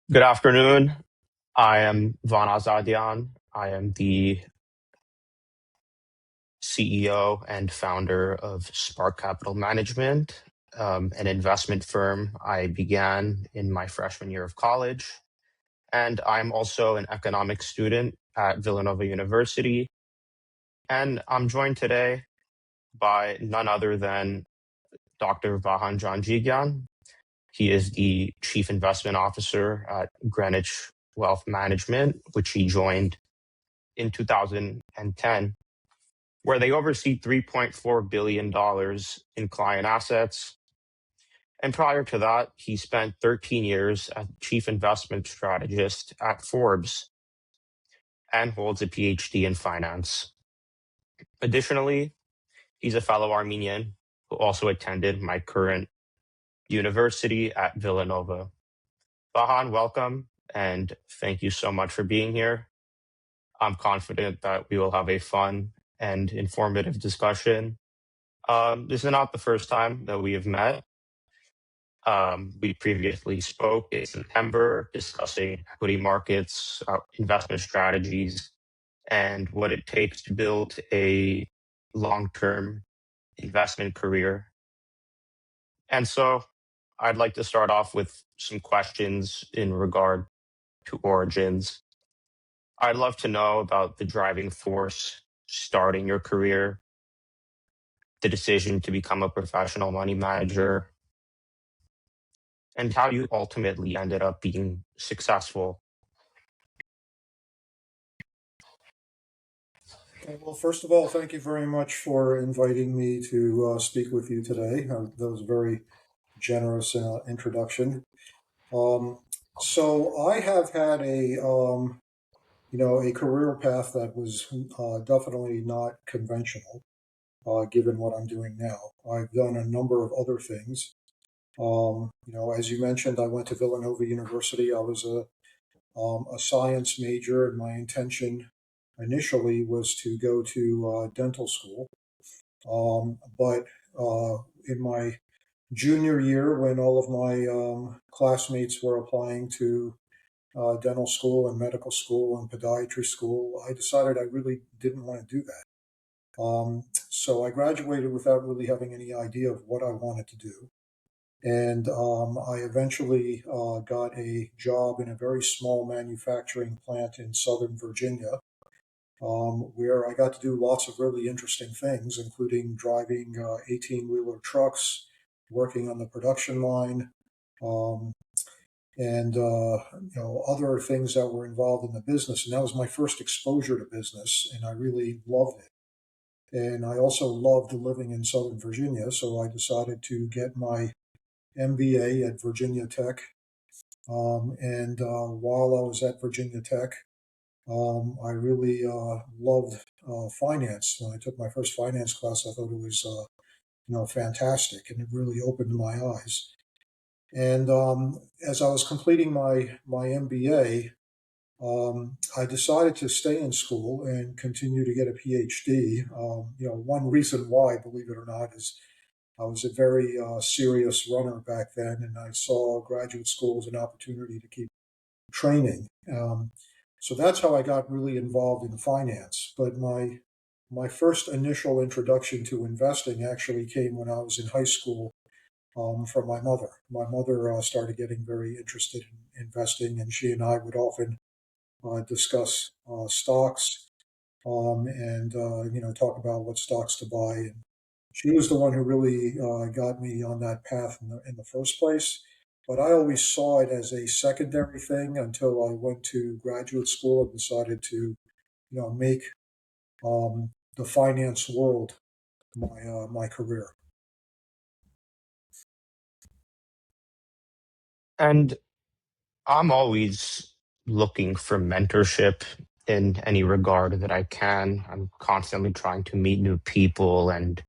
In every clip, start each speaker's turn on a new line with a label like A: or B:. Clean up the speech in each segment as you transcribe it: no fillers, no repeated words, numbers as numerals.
A: Good afternoon. I am Vahan Janjigian. I am the CEO and founder of Spark Capital Management, an investment firm I began in my freshman year of college. And I'm also an economics student at Villanova University. And I'm joined today by none other than Dr. Vahan Janjigian. He is the Chief Investment Officer at Greenwich Wealth Management, which he joined in 2010, where they oversee $3.4 billion in client assets. And prior to that, he spent 13 years as chief investment strategist at Forbes and holds a PhD in finance. Additionally, he's a fellow Armenian who also attended my current university at Villanova. Vahan, welcome, and thank you so much for being here. I'm confident that we will have a fun and informative discussion. This is not the first time that we have met. We previously spoke in September discussing equity markets, investment strategies, and what it takes to build a long-term investment career. And so I'd like to start off with some questions in regard to origins. I'd love to know about the driving force starting your career, the decision to become a professional money manager, and how you ultimately ended up being successful.
B: Okay, well, first of all, thank you very much for inviting me to speak with you today. That was a very generous introduction. Um, so I have had a career path that was definitely not conventional, given what I'm doing now. I've done a number of other things. As you mentioned, I went to Villanova University. I was a science major, and my intention initially was to go to dental school. But in my junior year, when all of my classmates were applying to dental school and medical school and podiatry school, I decided I really didn't want to do that. So I graduated without really having any idea of what I wanted to do. And I eventually got a job in a very small manufacturing plant in Southern Virginia, where I got to do lots of really interesting things, including driving 18-wheeler trucks, working on the production line, um, and other things that were involved in the business. And that was my first exposure to business, and I really loved it. And I also loved living in Southern Virginia, so I decided to get my MBA at Virginia Tech. And while I was at Virginia Tech, I really loved finance. When I took my first finance class, I thought it was fantastic, and it really opened my eyes. And as I was completing my MBA, I decided to stay in school and continue to get a PhD. One reason why, believe it or not, is I was a very serious runner back then, and I saw graduate school as an opportunity to keep training. So that's how I got really involved in finance. But my first initial introduction to investing actually came when I was in high school, from my mother. My mother started getting very interested in investing, and she and I would often discuss stocks, and talk about what stocks to buy. And she was the one who really got me on that path in the first place. But I always saw it as a secondary thing until I went to graduate school and decided to, make the finance world my career.
A: And I'm always looking for mentorship in any regard that I can. I'm constantly trying to meet new people and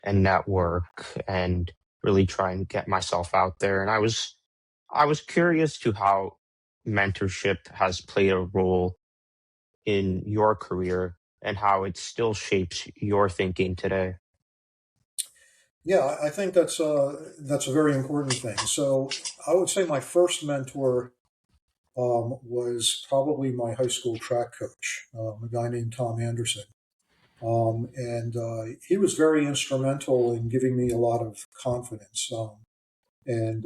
A: network and really try and get myself out there. And I was curious to how mentorship has played a role in your career and how it still shapes your thinking today.
B: Yeah, I think that's a very important thing. So I would say my first mentor was probably my high school track coach, a guy named Tom Anderson. And he was very instrumental in giving me a lot of confidence, and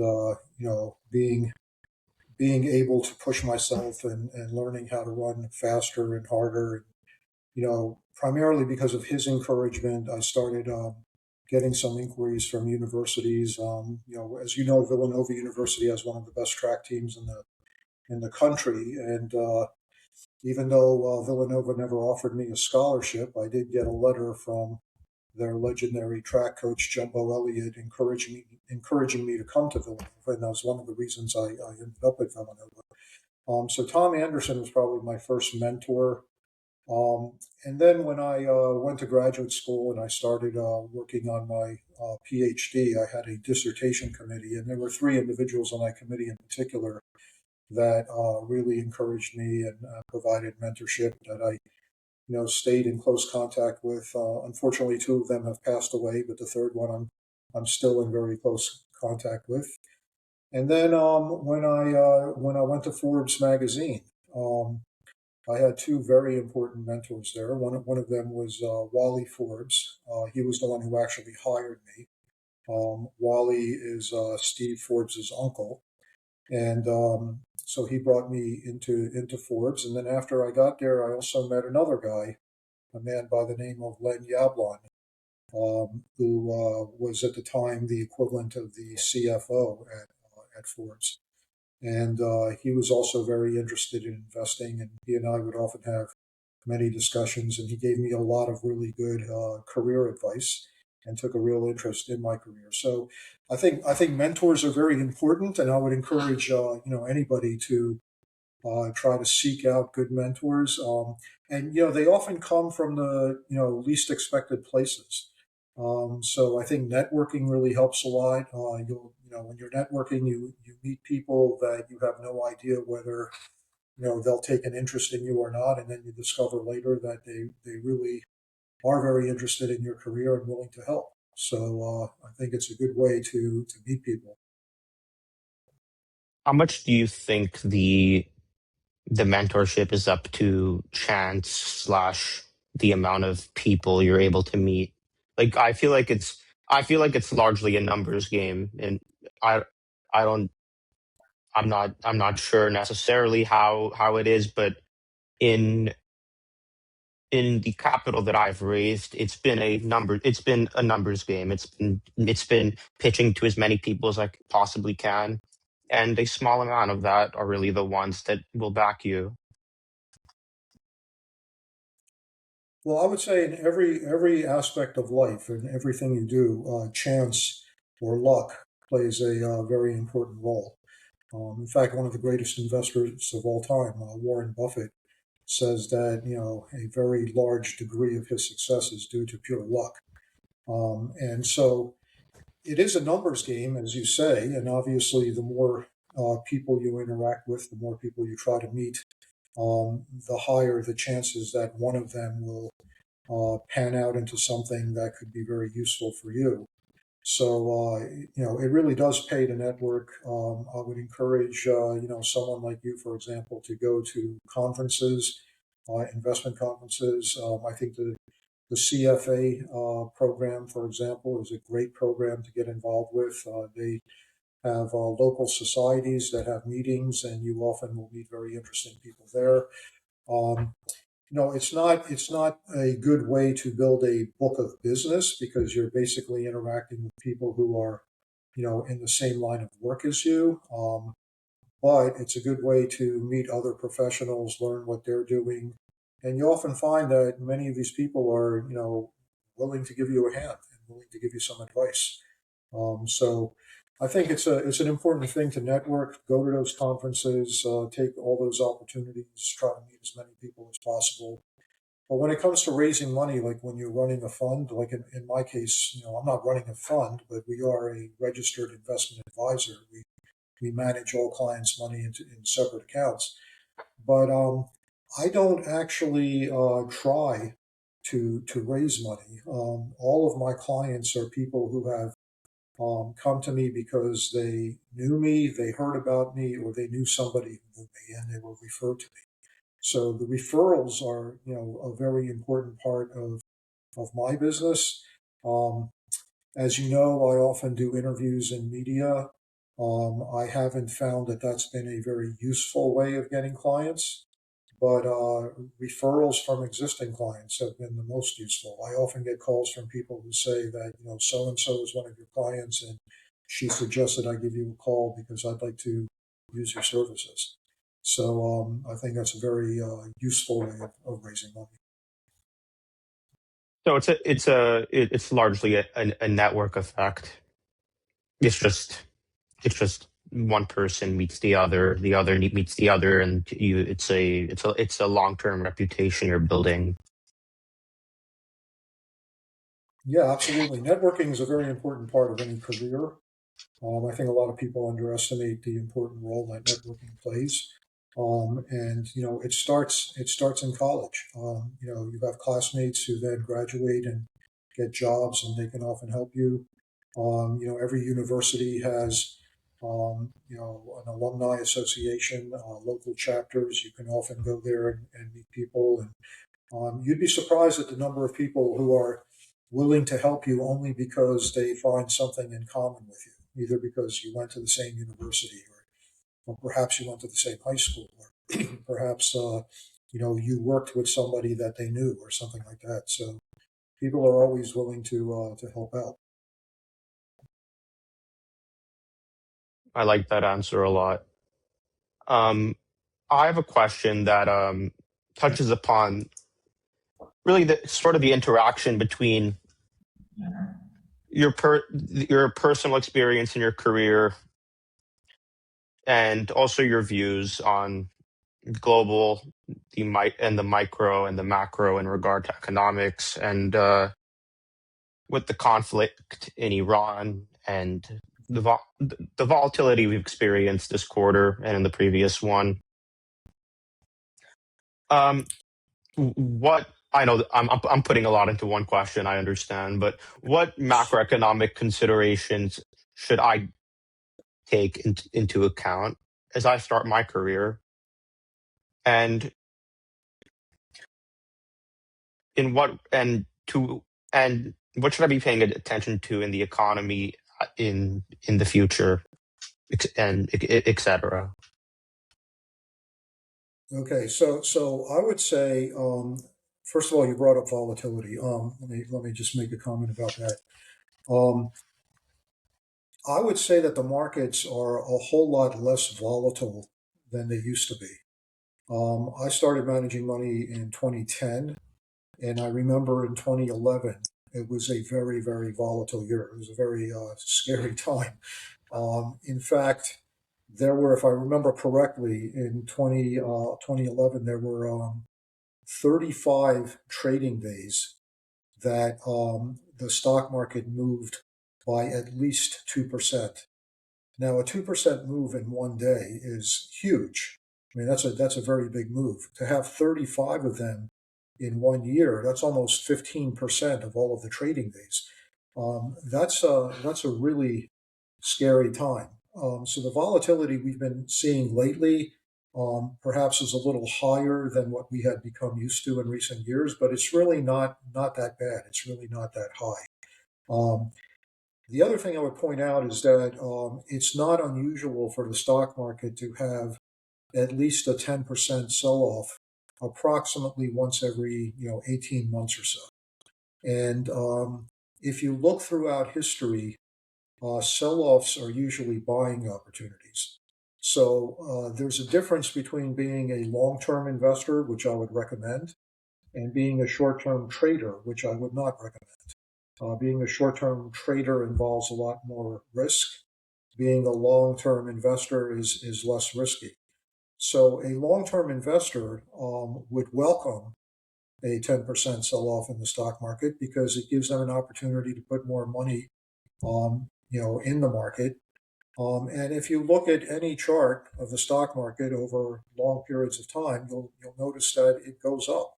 B: being able to push myself and learning how to run faster and harder. Primarily because of his encouragement, I started getting some inquiries from universities. As you know, Villanova University has one of the best track teams in the country, and even though Villanova never offered me a scholarship, I did get a letter from their legendary track coach Jumbo Elliott encouraging me to come to Villanova, and that was one of the reasons I ended up at Villanova. So Tom Anderson was probably my first mentor. And then when I went to graduate school and I started working on my PhD, I had a dissertation committee, and there were three individuals on that committee in particular that really encouraged me and provided mentorship that I stayed in close contact with. Unfortunately, two of them have passed away, but the third one I'm still in very close contact with. And then when I went to Forbes magazine, I had two very important mentors there. One of them was Wally Forbes. He was the one who actually hired me. Wally is Steve Forbes's uncle, and so he brought me into Forbes. And then after I got there, I also met another guy, a man by the name of Len Yablon, who was at the time the equivalent of the CFO at Forbes. And he was also very interested in investing, and he and I would often have many discussions. And he gave me a lot of really good career advice and took a real interest in my career. So I think mentors are very important, and I would encourage anybody to try to seek out good mentors. And they often come from the least expected places. So I think networking really helps a lot. When you're networking, you meet people that you have no idea whether they'll take an interest in you or not, and then you discover later that they really are very interested in your career and willing to help. So I think it's a good way to meet people.
A: How much do you think the mentorship is up to chance slash the amount of people you're able to meet? Like I feel like it's largely a numbers game, and I I don't I'm not sure necessarily how it is, but in in the capital that I've raised, it's been a numbers game. It's been pitching to as many people as I possibly can, and a small amount of that are really the ones that will back you.
B: Well, I would say in every aspect of life and everything you do, chance or luck plays a very important role. In fact, one of the greatest investors of all time, Warren Buffett, says that a very large degree of his success is due to pure luck. And so it is a numbers game, as you say, and obviously the more people you interact with, the more people you try to meet, the higher the chances that one of them will pan out into something that could be very useful for you. So it really does pay to network. I would encourage someone like you, for example, to go to conferences, investment conferences. I think the CFA program, for example, is a great program to get involved with. They have local societies that have meetings, and you often will meet very interesting people there. Um, it's not a good way to build a book of business because you're basically interacting with people who are, in the same line of work as you. But it's a good way to meet other professionals, learn what they're doing, and you often find that many of these people are, willing to give you a hand and willing to give you some advice. So I think it's an important thing to network, go to those conferences, take all those opportunities, try to meet as many people as possible. But when it comes to raising money, like when you're running a fund, like in my case, I'm not running a fund, but we are a registered investment advisor. We manage all clients' money in separate accounts. But I don't actually try to raise money. All of my clients are people who have come to me because they knew me, they heard about me, or they knew somebody who knew me, and they were referred to me. So the referrals are, a very important part of my business. Um, as you know, I often do interviews in media. I haven't found that that's been a very useful way of getting clients, but referrals from existing clients have been the most useful. I often get calls from people who say that, so and so is one of your clients, and she suggested I give you a call because I'd like to use your services. So I think that's a very useful way of raising money.
A: So it's largely a network effect. It's just it's just one person meets the other meets the other, and it's a long term reputation you're building.
B: Yeah, absolutely. Networking is a very important part of any career. I think a lot of people underestimate the important role that networking plays. And it starts in college. You have classmates who then graduate and get jobs, and they can often help you. Every university has an alumni association, local chapters. You can often go there and meet people, and you'd be surprised at the number of people who are willing to help you only because they find something in common with you, either because you went to the same university, or perhaps you went to the same high school, or perhaps you worked with somebody that they knew, or something like that. So people are always willing to help out.
A: I like that answer a lot. Um, I have a question that touches upon really the sort of the interaction between your personal experience in your career and also your views on global and the micro and the macro in regard to economics, and with the conflict in Iran and the volatility we've experienced this quarter and in the previous one. Um, what I know, I'm putting a lot into one question, I understand, but what macroeconomic considerations should I take into account as I start my career, and in what and to and what should I be paying attention to in the economy in the future, and et cetera?
B: Okay, so I would say, first of all, you brought up volatility. Let me just make a comment about that. Um, I would say that the markets are a whole lot less volatile than they used to be. I started managing money in 2010, and I remember in 2011, it was a very, very volatile year. It was a very scary time. In fact, there were, if I remember correctly, in 2011, there were 35 trading days that the stock market moved by at least 2%. Now, a 2% move in one day is huge. I mean, that's a very big move. To have 35 of them in one year, that's almost 15% of all of the trading days. That's a really scary time. So the volatility we've been seeing lately perhaps is a little higher than what we had become used to in recent years, but it's really not that bad. It's really not that high. Um, the other thing I would point out is that it's not unusual for the stock market to have at least a 10% sell-off approximately once every 18 months or so. And if you look throughout history, sell-offs are usually buying opportunities. So there's a difference between being a long-term investor, which I would recommend, and being a short-term trader, which I would not recommend. Being a short-term trader involves a lot more risk. Being a long-term investor is less risky. So a long-term investor would welcome a 10% sell-off in the stock market because it gives them an opportunity to put more money, in the market. And if you look at any chart of the stock market over long periods of time, you'll notice that it goes up.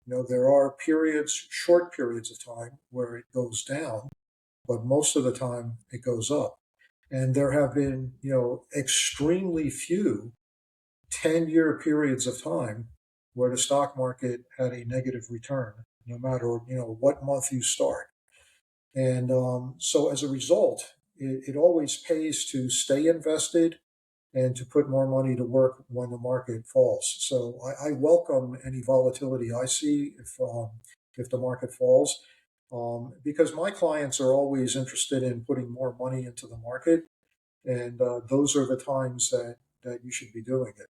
B: There are periods, short periods of time, where it goes down, but most of the time it goes up. And there have been, extremely few 10-year periods of time where the stock market had a negative return, no matter, what month you start. And so as a result, it always pays to stay invested and to put more money to work when the market falls. So I welcome any volatility I see if the market falls, because my clients are always interested in putting more money into the market, and those are the times that you should be doing it.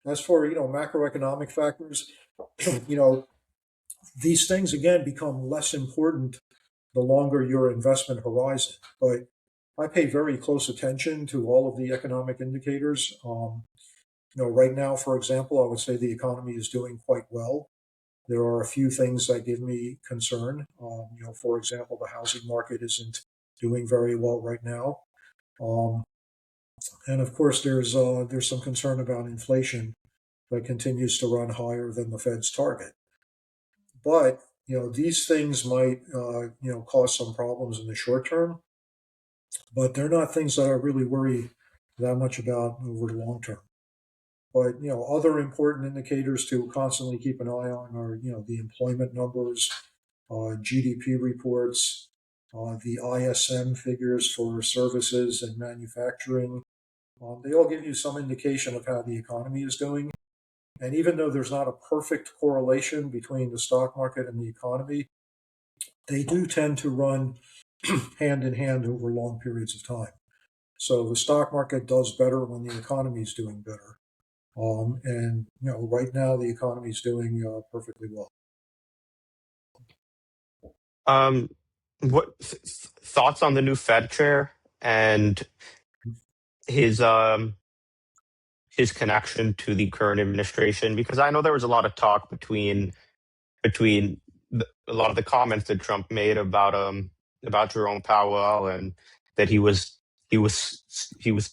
B: As for macroeconomic factors, you know these things again become less important the longer your investment horizon. But I pay very close attention to all of the economic indicators. Right now, for example, I would say the economy is doing quite well. There are a few things that give me concern. For example, the housing market isn't doing very well right now, um, and of course, there's some concern about inflation that continues to run higher than the Fed's target. But these things might cause some problems in the short term, but they're not things that I really worry that much about over the long term. But other important indicators to constantly keep an eye on are the employment numbers, GDP reports, the ISM figures for services and manufacturing. They all give you some indication of how the economy is doing. And even though there's not a perfect correlation between the stock market and the economy, they do tend to run hand in hand over long periods of time. So the stock market does better when the economy is doing better. And right now the economy is doing perfectly well.
A: Um, what thoughts on the new Fed chair and his um his connection to the current administration? Because I know there was a lot of talk between a lot of the comments that Trump made about Jerome Powell, and that he was he was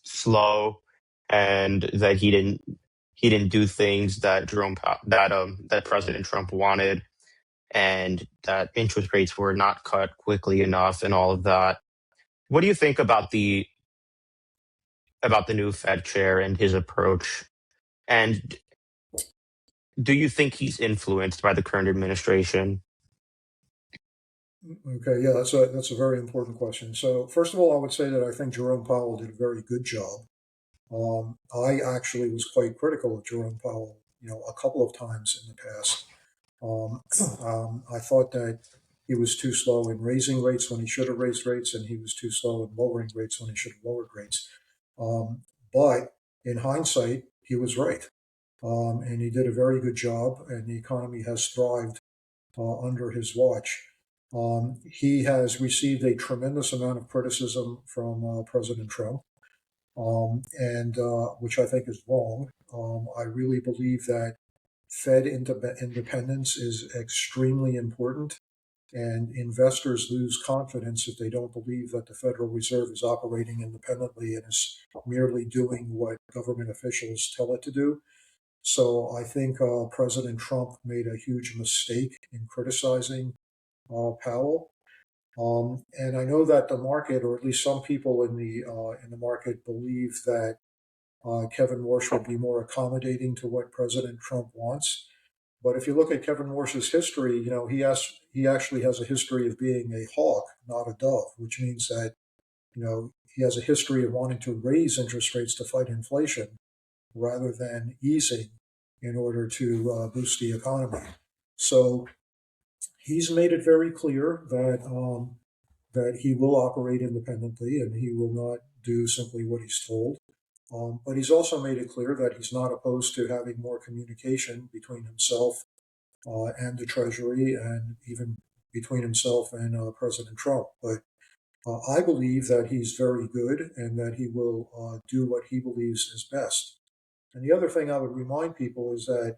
A: slow, and that he didn't do things that that President Trump wanted, and that interest rates were not cut quickly enough, and all of that. What do you think about the new Fed chair and his approach? And do you think he's influenced by the current administration?
B: Okay, yeah, that's a very important question. So first of all, I would say that I think Jerome Powell did a very good job. I actually was quite critical of Jerome Powell, a couple of times in the past. Um, I thought that he was too slow in raising rates when he should have raised rates, and he was too slow in lowering rates when he should have lowered rates. Um, but in hindsight, he was right, and he did a very good job, and the economy has thrived under his watch. He has received a tremendous amount of criticism from President Trump, and which I think is wrong. I really believe that Fed independence is extremely important, and investors lose confidence if they don't believe that the Federal Reserve is operating independently and is merely doing what government officials tell it to do. So I think President Trump made a huge mistake in criticizing Powell. And I know that the market, or at least some people in the market, believe that Kevin Warsh would be more accommodating to what President Trump wants. But if you look at Kevin Warsh's history, he actually has a history of being a hawk, not a dove, which means that he has a history of wanting to raise interest rates to fight inflation rather than easing in order to boost the economy. So he's made it very clear that he will operate independently and he will not do simply what he's told. But he's also made it clear that he's not opposed to having more communication between himself and the Treasury, and even between himself and President Trump. But I believe that he's very good and that he will do what he believes is best. And the other thing I would remind people is that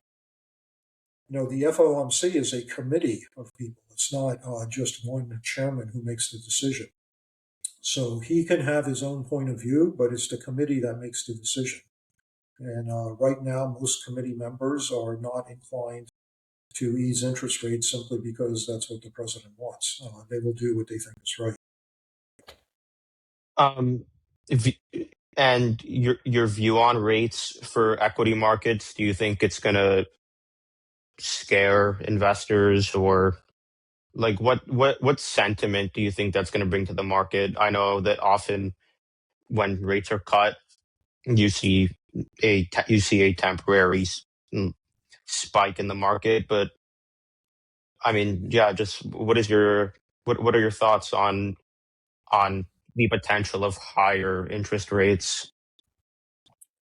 B: the FOMC is a committee of people. It's not just one chairman who makes the decision. So he can have his own point of view, but it's the committee that makes the decision. And right now, most committee members are not inclined to ease interest rates simply because that's what the president wants. They will do what they think is right.
A: Um, if, and your view on rates for equity markets, do you think it's going to scare investors, or like what sentiment do you think that's going to bring to the market? I know that often when rates are cut, you see you see a temporary spike in the market, but I mean, yeah, just what are your thoughts on the potential of higher interest rates?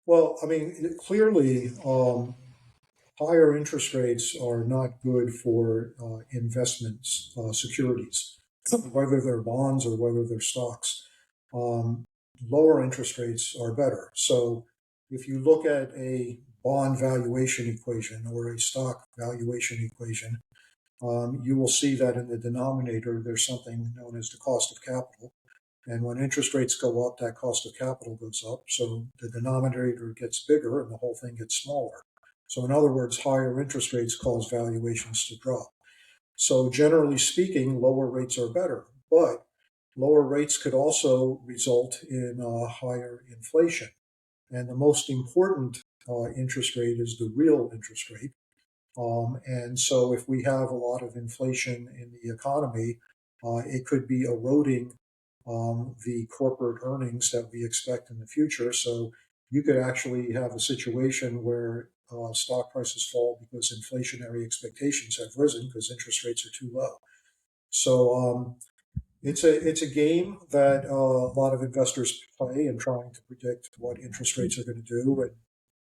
B: Well, I mean, clearly, higher interest rates are not good for investments, securities, whether they're bonds or whether they're stocks. Um, Lower interest rates are better. So if you look at a bond valuation equation or a stock valuation equation, you will see that in the denominator there's something known as the cost of capital. And when interest rates go up, that cost of capital goes up. So the denominator gets bigger and the whole thing gets smaller. So, in other words, higher interest rates cause valuations to drop. So, generally speaking, lower rates are better. But lower rates could also result in higher inflation. And the most important interest rate is the real interest rate. And so, if we have a lot of inflation in the economy, it could be eroding the corporate earnings that we expect in the future. So, you could actually have a situation where stock prices fall because inflationary expectations have risen because interest rates are too low. So, it's a game that a lot of investors play in trying to predict what interest rates are going to do and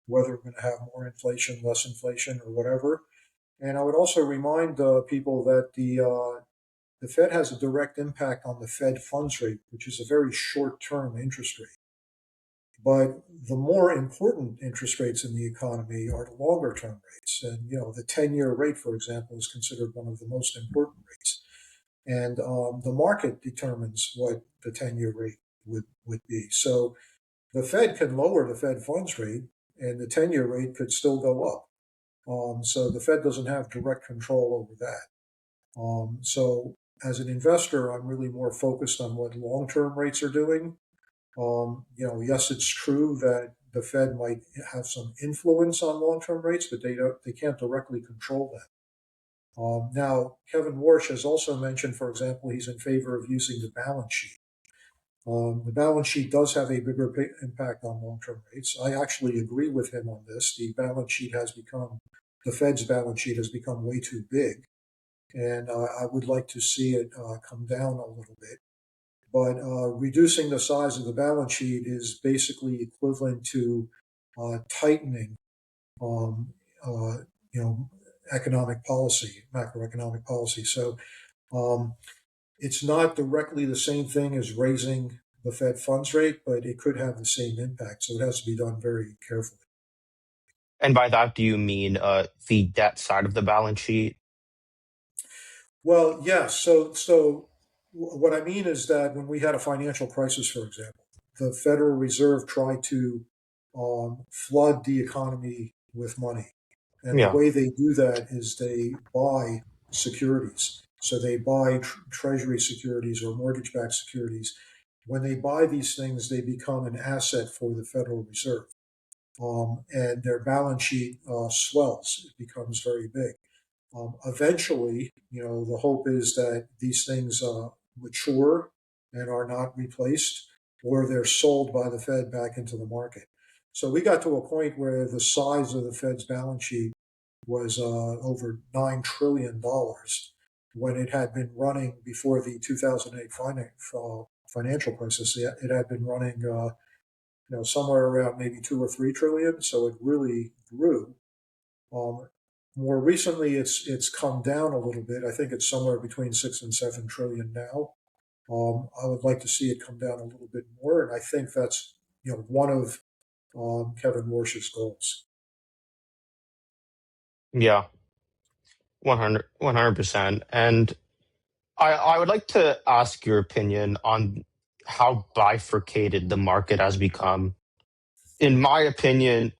B: whether we're going to have more inflation, less inflation, or whatever. And I would also remind people that the Fed has a direct impact on the Fed funds rate, which is a very short term interest rate. But the more important interest rates in the economy are the longer term rates. And, the 10-year rate, for example, is considered one of the most important rates. And the market determines what the 10-year rate would be. So the Fed can lower the Fed funds rate, and the 10-year rate could still go up. So the Fed doesn't have direct control over that. So as an investor, I'm really more focused on what long-term rates are doing. Yes, it's true that the Fed might have some influence on long-term rates, but they can't directly control that. Now, Kevin Warsh has also mentioned, for example, he's in favor of using the balance sheet. The balance sheet does have a bigger impact on long-term rates. I actually agree with him on this. The Fed's balance sheet has become way too big, and I would like to see it come down a little bit. But reducing the size of the balance sheet is basically equivalent to tightening, um, uh, you know, economic policy, macroeconomic policy. So um, it's not directly the same thing as raising the Fed funds rate, but it could have the same impact. So it has to be done very carefully.
A: And by that, do you mean the debt side of the balance sheet?
B: Well, yes. So what I mean is that when we had a financial crisis, for example, the Federal Reserve tried to flood the economy with money, and the
A: Yeah.
B: way they do that is they buy securities. So they buy treasury securities or mortgage-backed securities. When they buy these things, they become an asset for the Federal Reserve, and their balance sheet swells. It becomes very big. Eventually, the hope is that these things mature and are not replaced, or they're sold by the Fed back into the market. So we got to a point where the size of the Fed's balance sheet was over $9 trillion when it had been running before the 2008 financial crisis. It had been running, somewhere around maybe 2 or 3 trillion. So it really grew. Um, More recently, it's come down a little bit. I think it's somewhere between 6 and 7 trillion now. I would like to see it come down a little bit more, and I think that's one of Kevin Warsh's goals.
A: Yeah, 100%. And I would like to ask your opinion on how bifurcated the market has become. In my opinion,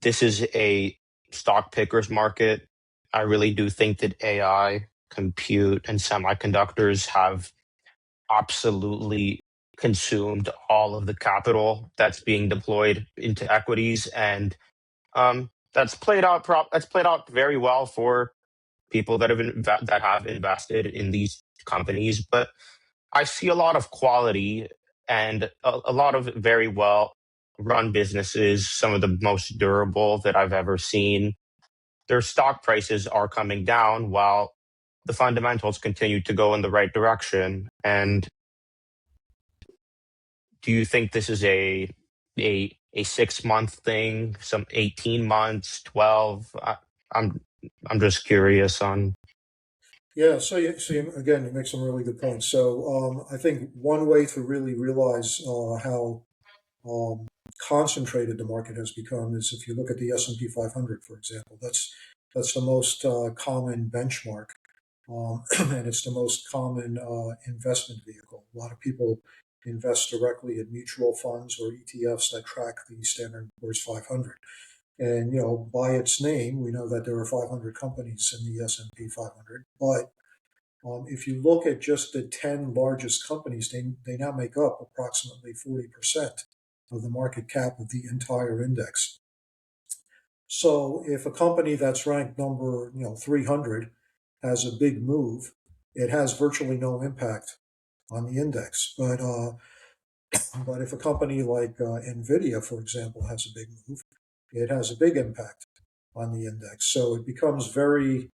A: this is a stock pickers market. I really do think that AI, compute, and semiconductors have absolutely consumed all of the capital that's being deployed into equities, and that's played out very well for people that have invested in these companies. But I see a lot of quality and a lot of very well run businesses, some of the most durable that I've ever seen. Their stock prices are coming down while the fundamentals continue to go in the right direction. And do you think this is a 6 month thing, some 18 months, 12? I'm I'm just curious on.
B: Yeah, again, you make some really good points. So I think one way to really realize how um, concentrated the market has become is if you look at the S&P 500, for example. That's the most common benchmark, and it's the most common investment vehicle. A lot of people invest directly in mutual funds or ETFs that track the Standard and Poor's 500. And by its name, we know that there are 500 companies in the S&P 500. But if you look at just the 10 largest companies, they now make up approximately 40% of the market cap of the entire index. So if a company that's ranked number 300 has a big move, it has virtually no impact on the index. But if a company like Nvidia, for example, has a big move, it has a big impact on the index. So it becomes very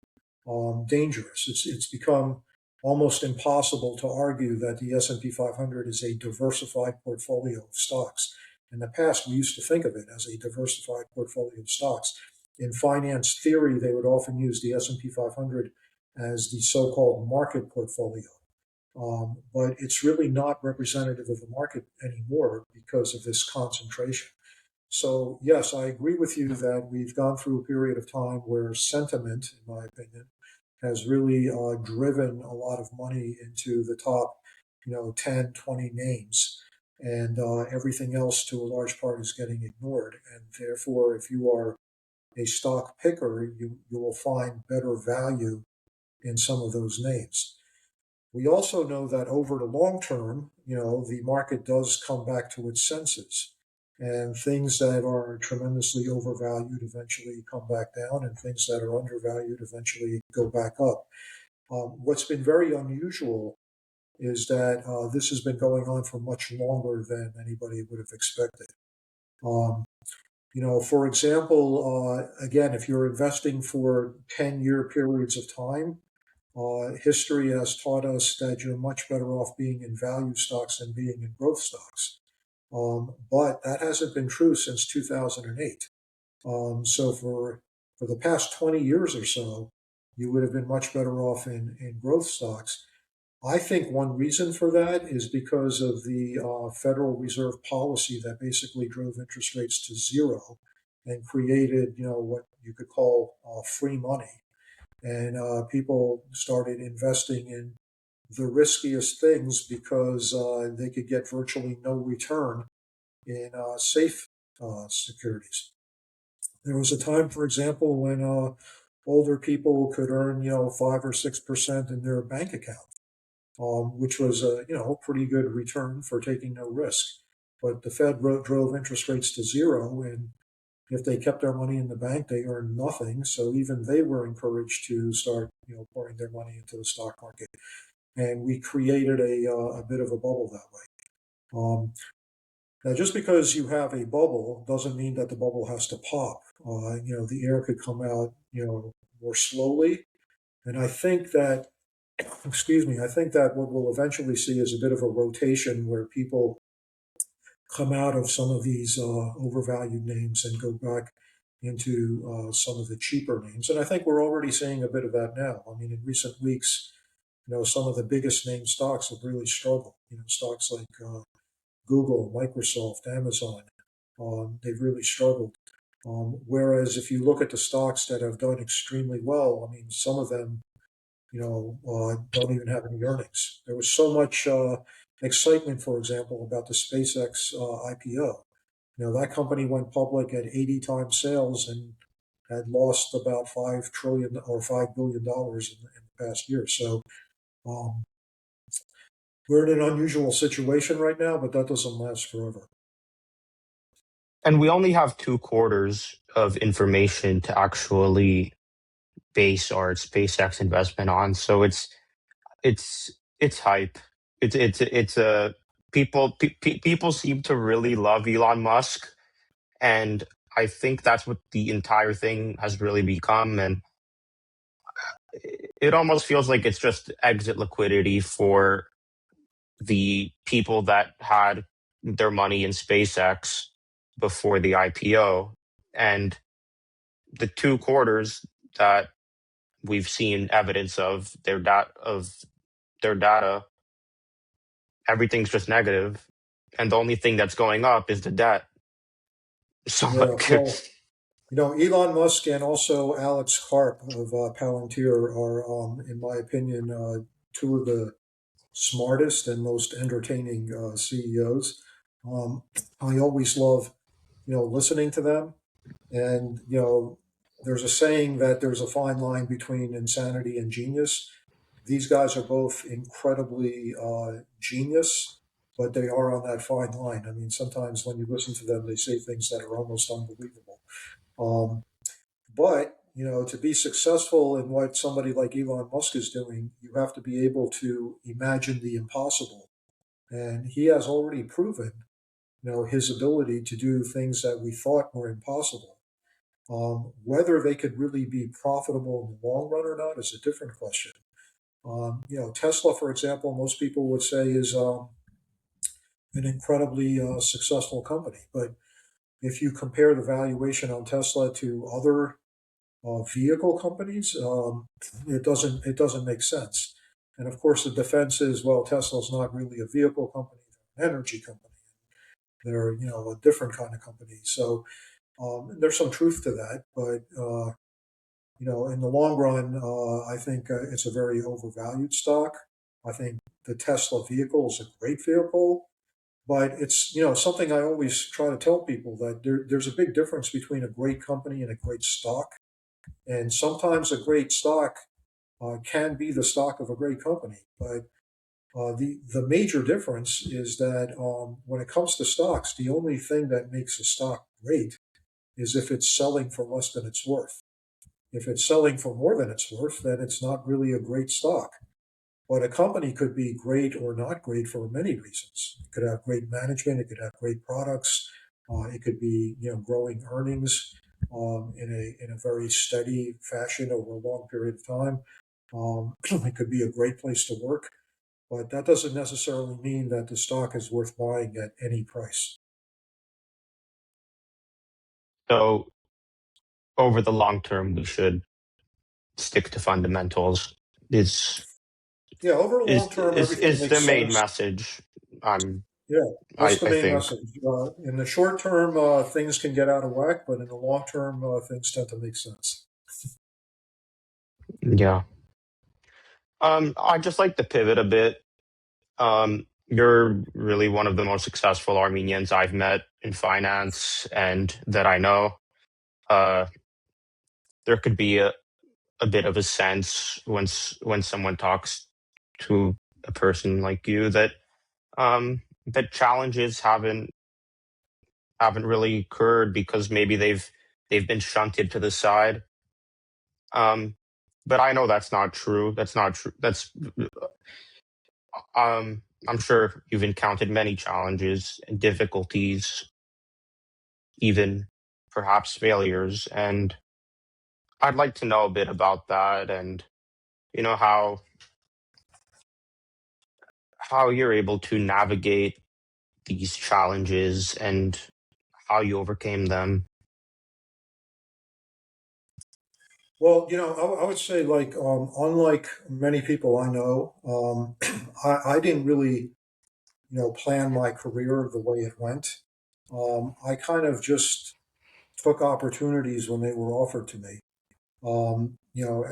B: dangerous. It's become almost impossible to argue that the S&P 500 is a diversified portfolio of stocks. In the past, we used to think of it as a diversified portfolio of stocks. In finance theory, they would often use the S&P 500 as the so-called market portfolio. But it's really not representative of the market anymore because of this concentration. So, yes, I agree with you that we've gone through a period of time where sentiment, in my opinion, has really driven a lot of money into the top, 10, 20 names. And everything else, to a large part, is getting ignored. And therefore, if you are a stock picker, you will find better value in some of those names. We also know that over the long term, the market does come back to its senses. And things that are tremendously overvalued eventually come back down, and things that are undervalued eventually go back up. What's been very unusual is that this has been going on for much longer than anybody would have expected. Um, for example, again, if you're investing for 10-year periods of time, history has taught us that you're much better off being in value stocks than being in growth stocks. But that hasn't been true since 2008. So for the past 20 years or so, you would have been much better off in growth stocks. I think one reason for that is because of the Federal Reserve policy that basically drove interest rates to zero and created, what you could call free money. And people started investing in the riskiest things because they could get virtually no return in safe securities. There was a time, for example, when older people could earn, 5 or 6% in their bank account, which was a pretty good return for taking no risk. But the Fed drove interest rates to zero, and if they kept their money in the bank, they earned nothing. So even they were encouraged to start, pouring their money into the stock market, and we created a bit of a bubble that way. Now, just because you have a bubble doesn't mean that the bubble has to pop. The air could come out, more slowly. And I think that, excuse me, I think that what we'll eventually see is a bit of a rotation where people come out of some of these overvalued names and go back into some of the cheaper names. And I think we're already seeing a bit of that now. I mean, in recent weeks, some of the biggest name stocks have really struggled. Stocks like Google, Microsoft, Amazon, they've really struggled. Whereas if you look at the stocks that have done extremely well, I mean, some of them, don't even have any earnings. There was so much excitement, for example, about the SpaceX IPO. That company went public at 80 times sales and had lost about 5 trillion or $5 billion in the past year. So um, we're in an unusual situation right now, but that doesn't last forever.
A: And we only have 2 quarters of information to actually base our SpaceX investment on. So it's hype. It's a people seem to really love Elon Musk, and I think that's what the entire thing has really become. And it almost feels like it's just exit liquidity for the people that had their money in SpaceX before the IPO. And the 2 quarters that we've seen evidence of their data, everything's just negative, and the only thing that's going up is the debt. So
B: Yeah, well, Elon Musk and also Alex Karp of Palantir are, in my opinion, two of the smartest and most entertaining CEOs. Um, I always love, listening to them. And, there's a saying that there's a fine line between insanity and genius. These guys are both incredibly genius, but they are on that fine line. I mean, sometimes when you listen to them, they say things that are almost unbelievable. Um, but, to be successful in what somebody like Elon Musk is doing, you have to be able to imagine the impossible. And he has already proven, his ability to do things that we thought were impossible. Whether they could really be profitable in the long run or not is a different question. Tesla, for example, most people would say is an incredibly successful company. But if you compare the valuation on Tesla to other vehicle companies, it doesn't make sense. And of course, the defense is, well, Tesla's not really a vehicle company; they're an energy company. They're a different kind of company. So there's some truth to that, but in the long run, I think it's a very overvalued stock. I think the Tesla vehicle is a great vehicle, but it's something I always try to tell people that there's a big difference between a great company and a great stock. And sometimes a great stock can be the stock of a great company, but the major difference is that when it comes to stocks, the only thing that makes a stock great is if it's selling for less than it's worth. If it's selling for more than it's worth, then it's not really a great stock. But a company could be great or not great for many reasons. It could have great management. It could have great products. It could be growing earnings in a very steady fashion over a long period of time. It could be a great place to work, but that doesn't necessarily mean that the stock is worth buying at any price.
A: so over the long term, we should stick to fundamentals. Is
B: Yeah, over the long
A: is
B: term, everything
A: is the
B: makes
A: main
B: sense.
A: message. Um,
B: Yeah, that's the
A: I
B: main
A: think,
B: message. In the short term, things can get out of whack, but in the long term, things tend to make sense.
A: yeah. I just like to pivot a bit. You're really one of the most successful Armenians I've met in finance and that I know. Uh, there could be a bit of a sense when someone talks to a person like you that challenges haven't really occurred because maybe they've been shunted to the side. Um, but I know that's not true. That's not true. I'm sure you've encountered many challenges and difficulties, even perhaps failures, and I'd like to know a bit about that and you know how you're able to navigate these challenges and how you overcame them.
B: Well, I would say, like, unlike many people I know, I didn't really, plan my career the way it went. I kind of just took opportunities when they were offered to me.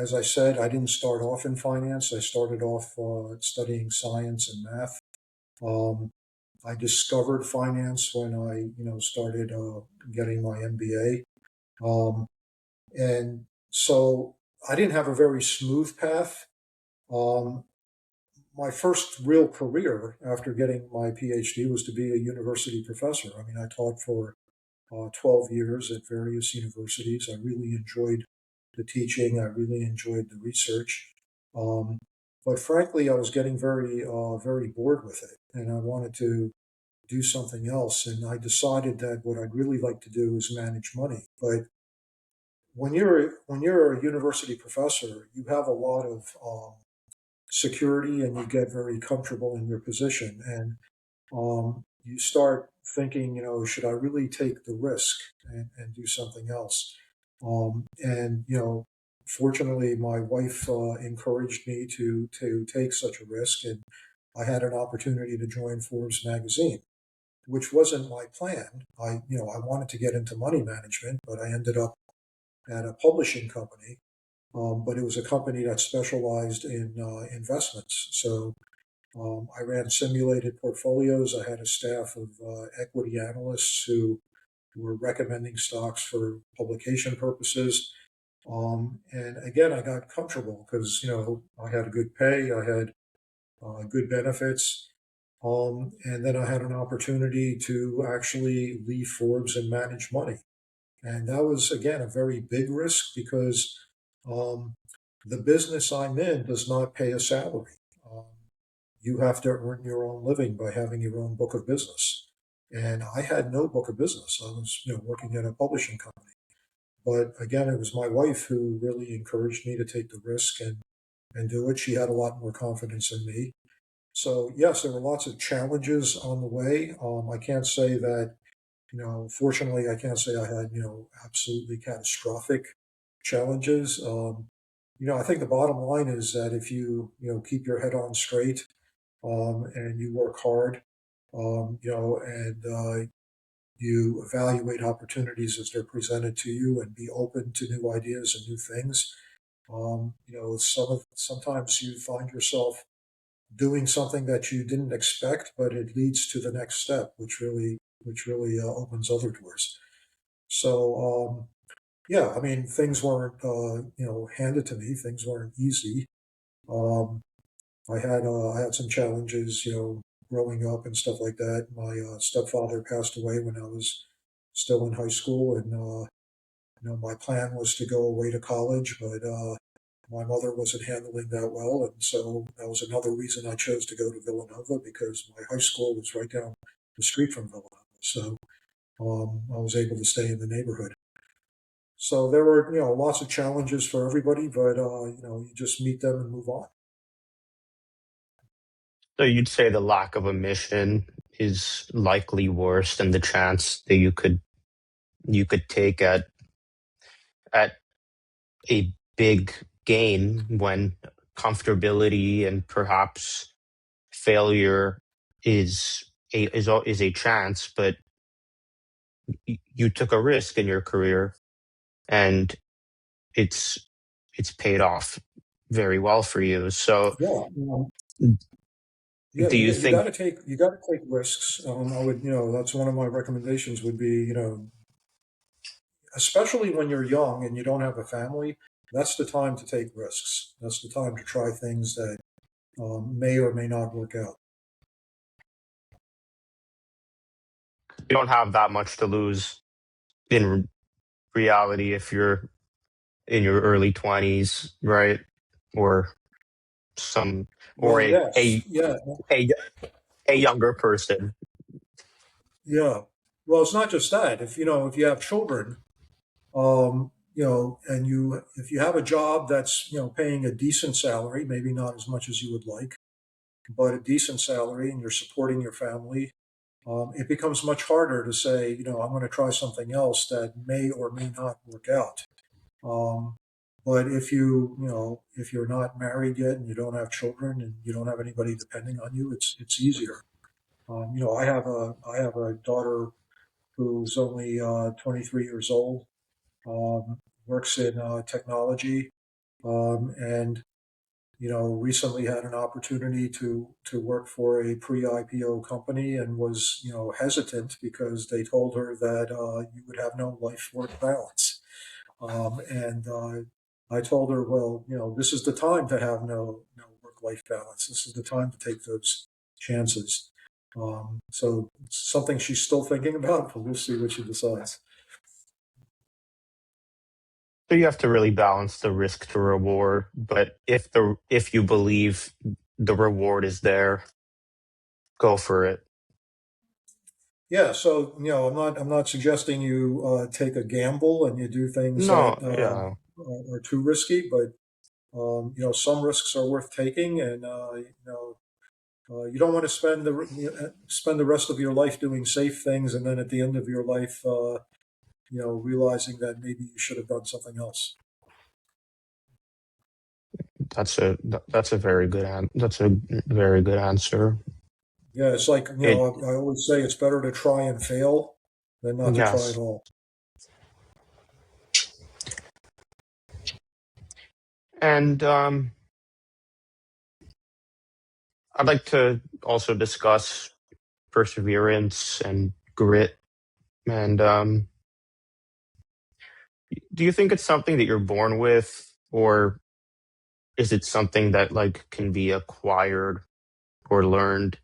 B: As I said, I didn't start off in finance. I started off studying science and math. Um, I discovered finance when I, started getting my MBA. And so I didn't have a very smooth path. Um, my first real career after getting my PhD was to be a university professor. I mean, I taught for 12 years at various universities. I really enjoyed the teaching. I really enjoyed the research. Um, but frankly, I was getting very bored with it, and I wanted to do something else. And I decided that what I'd really like to do is manage money. But when you're a university professor, you have a lot of security, and you get very comfortable in your position. And you start thinking, should I really take the risk and do something else? And fortunately, my wife encouraged me to take such a risk, and I had an opportunity to join Forbes magazine, which wasn't my plan. I wanted to get into money management, but I ended up at a publishing company. But it was a company that specialized in investments. So I ran simulated portfolios. I had a staff of equity analysts who were recommending stocks for publication purposes. And again, I got comfortable because I had a good pay, I had good benefits, and then I had an opportunity to actually leave Forbes and manage money. And that was again a very big risk because um, the business I'm in does not pay a salary. Um, you have to earn your own living by having your own book of business. And I had no book of business. I was, working at a publishing company. But again, it was my wife who really encouraged me to take the risk and do it. She had a lot more confidence in me. So yes, there were lots of challenges on the way. I can't say that, fortunately, I can't say I had, absolutely catastrophic challenges. I think the bottom line is that if you, keep your head on straight, and you work hard, and you evaluate opportunities as they're presented to you and be open to new ideas and new things. Sometimes you find yourself doing something that you didn't expect, but it leads to the next step, which really opens other doors. So yeah, I mean, things weren't handed to me. Things weren't easy. Um, I had some challenges, growing up and stuff like that. My stepfather passed away when I was still in high school, and my plan was to go away to college, but my mother wasn't handling that well, and so that was another reason I chose to go to Villanova because my high school was right down the street from Villanova. So I was able to stay in the neighborhood. So there were, lots of challenges for everybody, but you just meet them and move on.
A: So you'd say the lack of a mission is likely worse than the chance that you could take at a big gain when comfortability and perhaps failure is a chance, but you took a risk in your career and it's it's paid off very well for you. So
B: Yeah, yeah,
A: do you
B: you got to
A: think
B: take risks. I would, that's one of my recommendations would be, especially when you're young and you don't have a family, that's the time to take risks. That's the time to try things that may or may not work out.
A: you don't have that much to lose in reality if you're in your early 20s, right? Or some or
B: Well, yes, yeah,
A: a, a younger person.
B: yeah. Well, it's not just that. If you have children, and if you have a job that's paying a decent salary, maybe not as much as you would like, but a decent salary, and you're supporting your family, it becomes much harder to say, I'm going to try something else that may or may not work out. Um, but if you're not married yet and you don't have children and you don't have anybody depending on you, it's easier. I have a daughter who's only 23 years old, works in technology, and recently had an opportunity to work for a pre-IPO company and was hesitant because they told her that you would have no life-work balance. And I told her, well, this is the time to have no work-life balance. This is the time to take those chances. So it's something she's still thinking about, but we'll see what she decides.
A: So you have to really balance the risk to reward, but if you believe the reward is there, go for it.
B: Yeah, so I'm not suggesting you take a gamble and you do things
A: No,
B: that
A: yeah,
B: are too risky, but some risks are worth taking, and you don't want to spend the rest of your life doing safe things, and then at the end of your life, realizing that maybe you should have done something else.
A: that's a that's a very good answer.
B: Yeah, it's like
A: It
B: I always say it's better to try and fail than not to try at
A: Yes,
B: all.
A: and I'd like to also discuss perseverance and grit. And do you think it's something that you're born with, or is it something that like can be acquired or learned?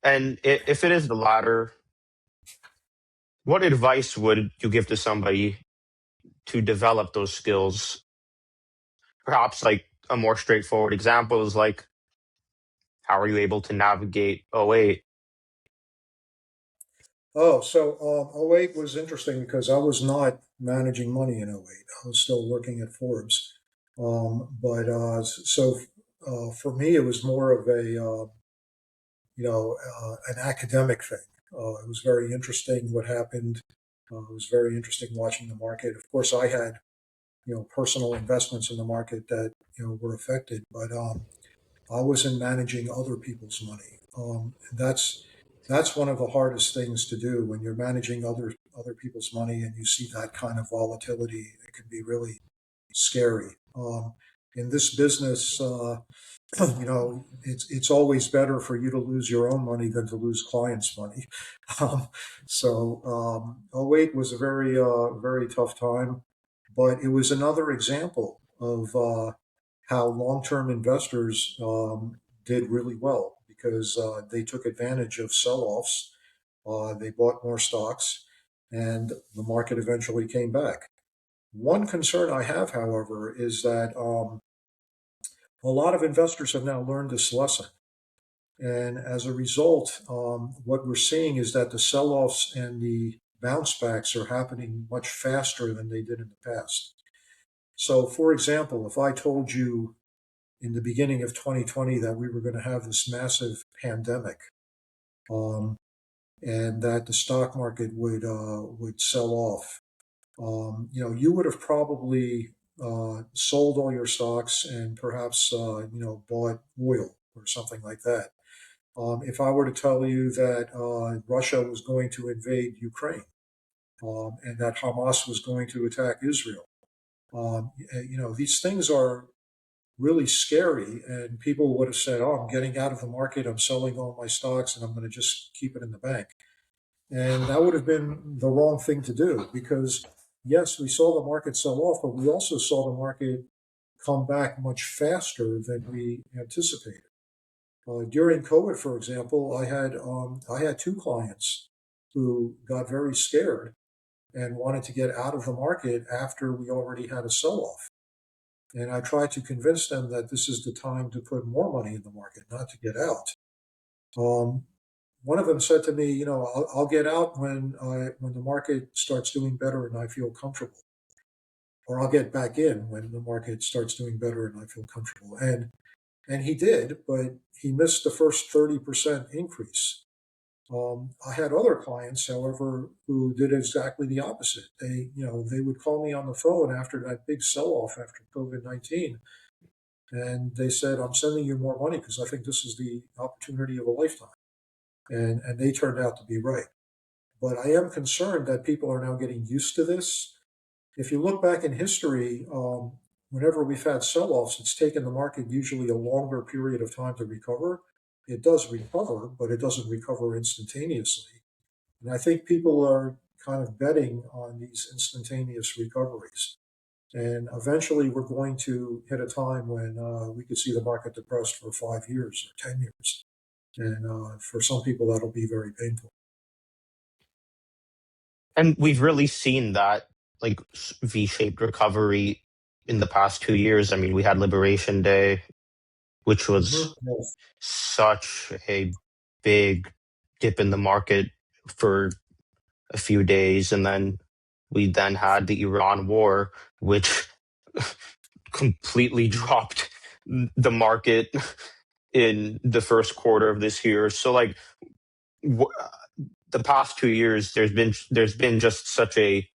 A: And if it is the latter, what advice would you give to somebody to develop those skills? Perhaps like a more straightforward example is like, how are you able to navigate '08?
B: Oh, so '08 was interesting because I was not managing money in '08. I was still working at Forbes. But for me, it was more of an academic thing. It was very interesting what happened. It was very interesting watching the market. Of course, I had, personal investments in the market that, were affected, but I wasn't managing other people's money. And that's one of the hardest things to do when you're managing other people's money and you see that kind of volatility. It can be really scary. In this business, it's always better for you to lose your own money than to lose clients' money. Um, '08 was a very tough time, but it was another example of how long-term investors did really well because they took advantage of sell-offs. They bought more stocks, and the market eventually came back. One concern I have, however, is that a lot of investors have now learned this lesson. And as a result, what we're seeing is that the sell offs and the bounce backs are happening much faster than they did in the past. So, for example, if I told you in the beginning of 2020 that we were going to have this massive pandemic, um, and that the stock market would sell off, you would have probably sold all your stocks and perhaps bought oil or something like that. If I were to tell you that Russia was going to invade Ukraine and that Hamas was going to attack Israel, these things are really scary. And people would have said, "Oh, I'm getting out of the market. I'm selling all my stocks, and I'm going to just keep it in the bank." And that would have been the wrong thing to do because, yes, we saw the market sell off, but we also saw the market come back much faster than we anticipated. During COVID, for example, I had two clients who got very scared and wanted to get out of the market after we already had a sell-off. And I tried to convince them that this is the time to put more money in the market, not to get out. Um, One of them said to me, I'll get out when the market starts doing better and I feel comfortable, or I'll get back in when the market starts doing better and I feel comfortable. And he did, but he missed the first 30% increase. I had other clients, however, who did exactly the opposite. They would call me on the phone after that big sell-off after COVID-19, and they said, "I'm sending you more money because I think this is the opportunity of a lifetime." And they turned out to be right. But I am concerned that people are now getting used to this. If you look back in history, whenever we've had sell-offs, it's taken the market usually a longer period of time to recover. It does recover, but it doesn't recover instantaneously. And I think people are kind of betting on these instantaneous recoveries. And eventually, we're going to hit a time when we could see the market depressed for 5 years or 10 years. And for some people, that'll be very painful.
A: And we've really seen that like V-shaped recovery in the past 2 years. I mean, we had Liberation Day, which was
B: Yes.
A: such a big dip in the market for a few days, and then we then had the Iran war, which completely dropped the market in the first quarter of this year. So like w- the past 2 years, there's been just such a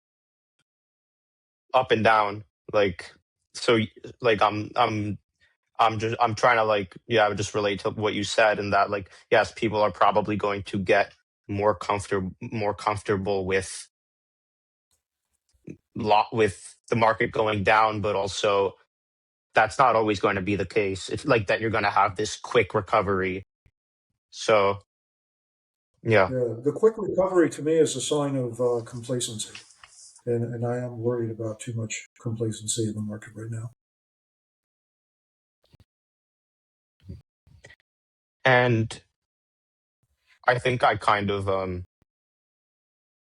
A: up and down. Like so, like I'm trying to like yeah just relate to what you said, and that like yes, people are probably going to get more comfortable with with the market going down, but also that's not always going to be the case. It's like that you're going to have this quick recovery. So yeah,
B: Yeah, the quick recovery to me is a sign of complacency. And I am worried about too much complacency in the market right now.
A: and I think I kind of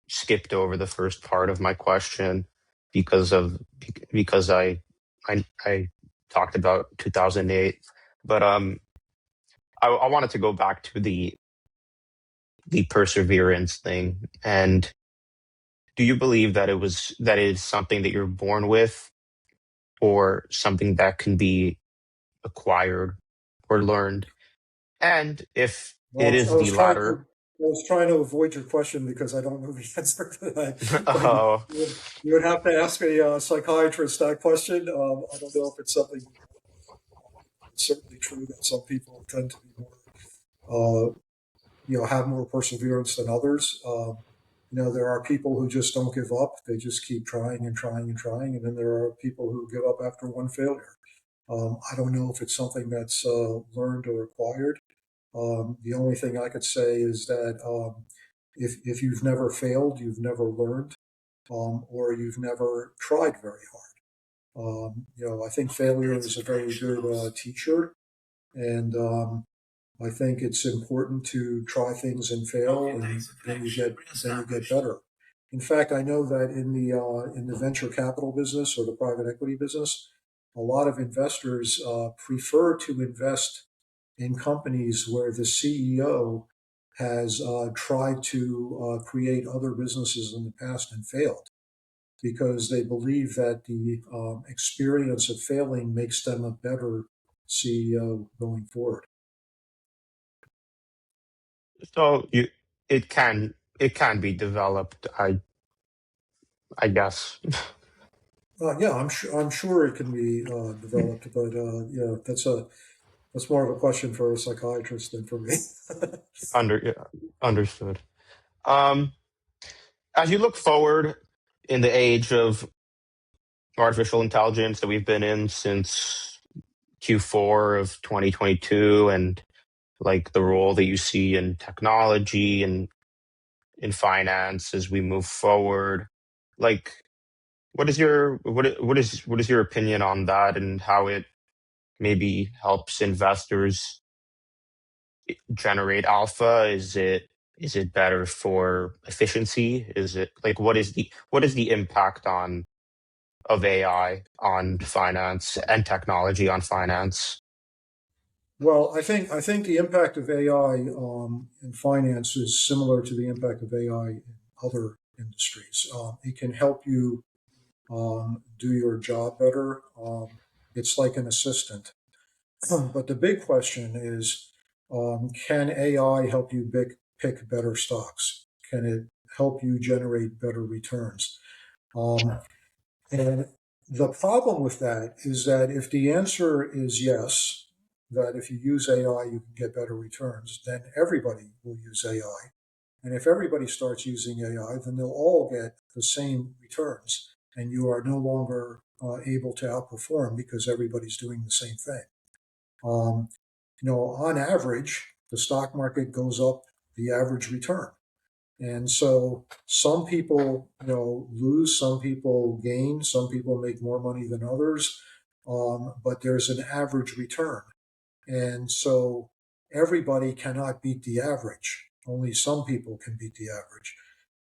A: skipped over the first part of my question because of because I talked about 2008, but I wanted to go back to the perseverance thing. And do you believe that it is something that you're born with, or something that can be acquired or learned? And if
B: Well,
A: it is
B: I
A: the
B: was trying
A: latter,
B: to I was trying to avoid your question because I don't know the answer to that. But
A: oh,
B: you would have to ask a psychiatrist that question. I don't know if it's something. It's certainly true that some people tend to be more, have more perseverance than others. There are people who just don't give up. They just keep trying and trying and trying, and then there are people who give up after one failure. I don't know if it's something that's learned or acquired. The only thing I could say is that if you've never failed, you've never learned, or you've never tried very hard. I think failure is a very good teacher, and I think it's important to try things and fail, and then you get better. In fact, I know that in the venture capital business or the private equity business, a lot of investors prefer to invest in companies where the CEO has tried to create other businesses in the past and failed because they believe that the experience of failing makes them a better CEO going forward.
A: so it can be developed, I guess.
B: Yeah, I'm sure it can be developed, but yeah, that's more of a question for a psychiatrist than for me.
A: Yeah, understood. Um, as you look forward in the age of artificial intelligence that we've been in since Q4 of 2022, and like the role that you see in technology and in finance as we move forward, like what is your opinion on that, and how it maybe helps investors generate alpha? Is it better for efficiency? Is it like what is the impact on of AI on finance and technology on finance?
B: Well, I think the impact of AI in finance is similar to the impact of AI in other industries. It can help you do your job better. It's like an assistant. But the big question is, can AI help you pick better stocks? Can it help you generate better returns? Um, and the problem with that is that if the answer is yes, that if you use AI, you can get better returns, then everybody will use AI. And if everybody starts using AI, then they'll all get the same returns, and you are no longer able to outperform because everybody's doing the same thing. Um, on average, the stock market goes up the average return. And so some people, lose, some people gain, some people make more money than others, but there's an average return. And so everybody cannot beat the average. Only some people can beat the average.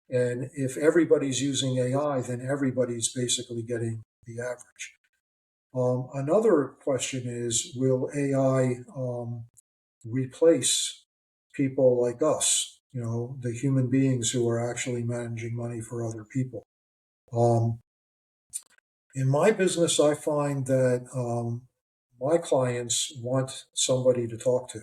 B: And if everybody's using AI, then everybody's basically getting the average. Another question is, will AI replace people like us, the human beings who are actually managing money for other people? Um, in my business, I find that my clients want somebody to talk to.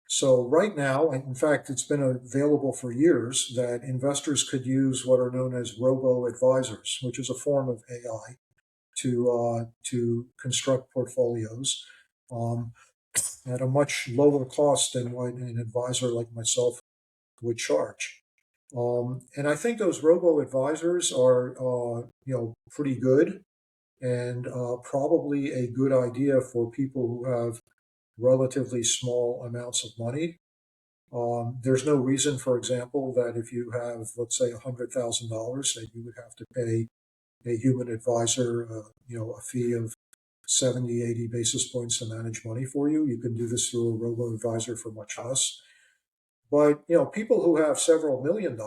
B: So right now, and in fact, it's been available for years that investors could use what are known as robo advisors, which is a form of AI to construct portfolios um, at a much lower cost than what an advisor like myself would charge. And I think those robo advisors are, pretty good and probably a good idea for people who have relatively small amounts of money. There's no reason, for example, that if you have, let's say, $100,000, that you would have to pay a human advisor, a fee of 70, 80 basis points to manage money for you. You can do this through a robo advisor for much less. But people who have several $1 million,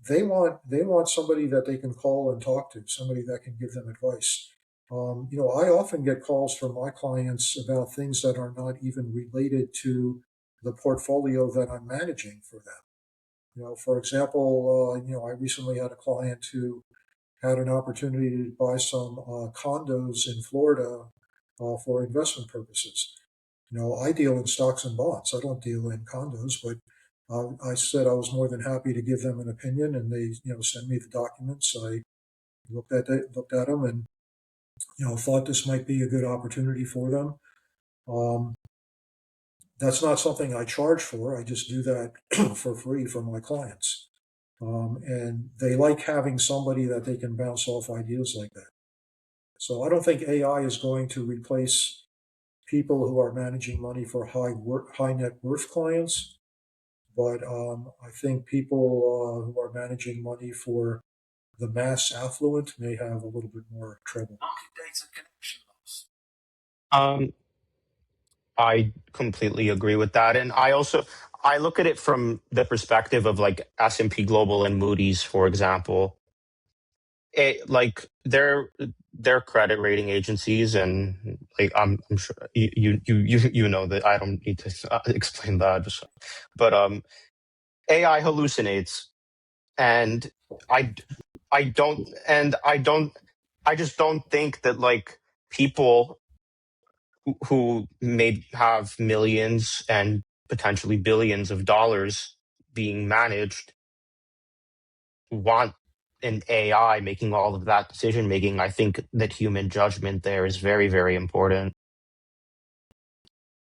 B: they want somebody that they can call and talk to, somebody that can give them advice. I often get calls from my clients about things that are not even related to the portfolio that I'm managing for them. For example, I recently had a client who had an opportunity to buy some condos in Florida for investment purposes. I deal in stocks and bonds. I don't deal in condos, but I said I was more than happy to give them an opinion, and they, sent me the documents. I looked at them, and thought this might be a good opportunity for them. Um, that's not something I charge for. I just do that for free for my clients, and they like having somebody that they can bounce off ideas like that. So I don't think AI is going to replace people who are managing money for high net worth clients. But I think people who are managing money for the mass affluent may have a little bit more trouble.
A: Um, I completely agree with that, and I look at it from the perspective of like S&P Global and Moody's, for example. Like they're credit rating agencies, and like I'm sure you know that I don't need to explain that. But AI hallucinates, and I I don't I just don't think that like people who may have millions and potentially billions of dollars being managed want an AI making all of that decision making. I think that human judgment there is very, very important.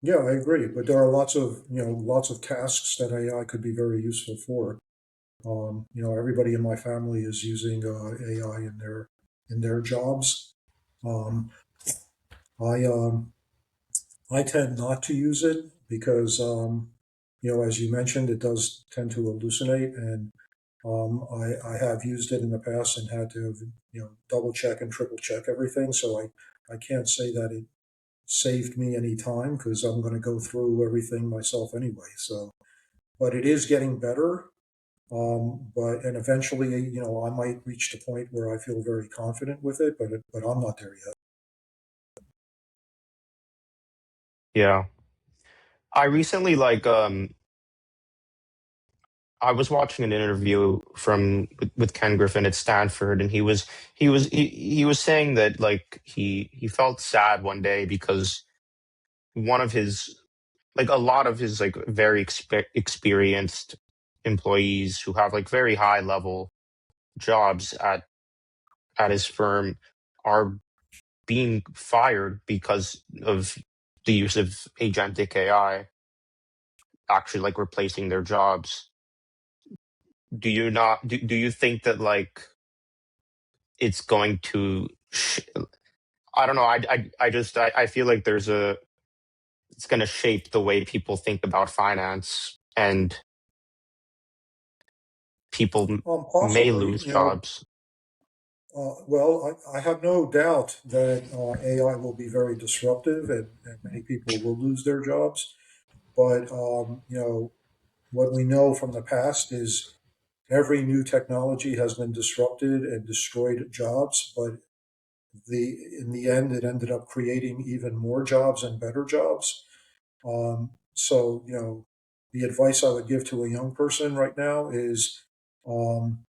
B: Yeah, I agree. But there are lots of tasks that AI could be very useful for. Everybody in my family is using AI in their jobs. Um, I I tend not to use it because, as you mentioned, it does tend to hallucinate, and I have used it in the past and had to, double check and triple check everything. So I can't say that it saved me any time because I'm going to go through everything myself anyway. So, but it is getting better. And eventually, I might reach the point where I feel very confident with it, but I'm not there yet.
A: Yeah. I recently I was watching an interview with Ken Griffin at Stanford, and he was saying that like he felt sad one day because one of his like a lot of his like very experienced employees who have like very high level jobs at his firm are being fired because of the use of agentic AI actually like replacing their jobs. Do you think that like it's going to I don't know, I feel like it's going to shape the way people think about finance, and people may
B: Possibly,
A: lose jobs.
B: well, I have no doubt that AI will be very disruptive, and many people will lose their jobs. But what we know from the past is every new technology has been disrupted and destroyed jobs, but in the end, it ended up creating even more jobs and better jobs. So, the advice I would give to a young person right now is, um,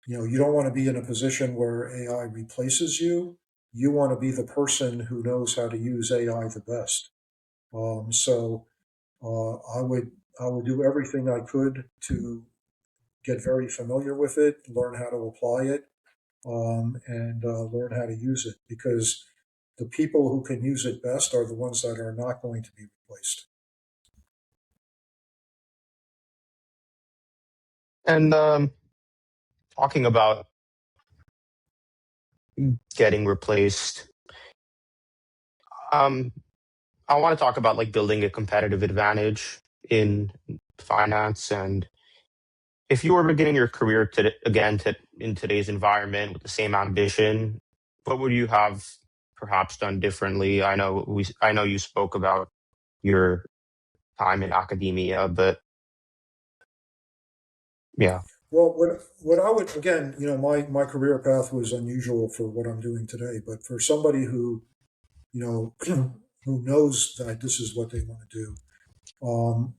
B: you don't want to be in a position where AI replaces you. You want to be the person who knows how to use AI the best. So, I would do everything I could to get very familiar with it, learn how to apply it, and learn how to use it, because the people who can use it best are the ones that are not going to be replaced.
A: And talking about getting replaced, um, I want to talk about like building a competitive advantage in finance. And if you were beginning your career in today's environment with the same ambition, what would you have perhaps done differently? I know you spoke about your time in academia, but yeah.
B: Well, what I would, again, my career path was unusual for what I'm doing today, but for somebody who, who knows that this is what they want to do, um,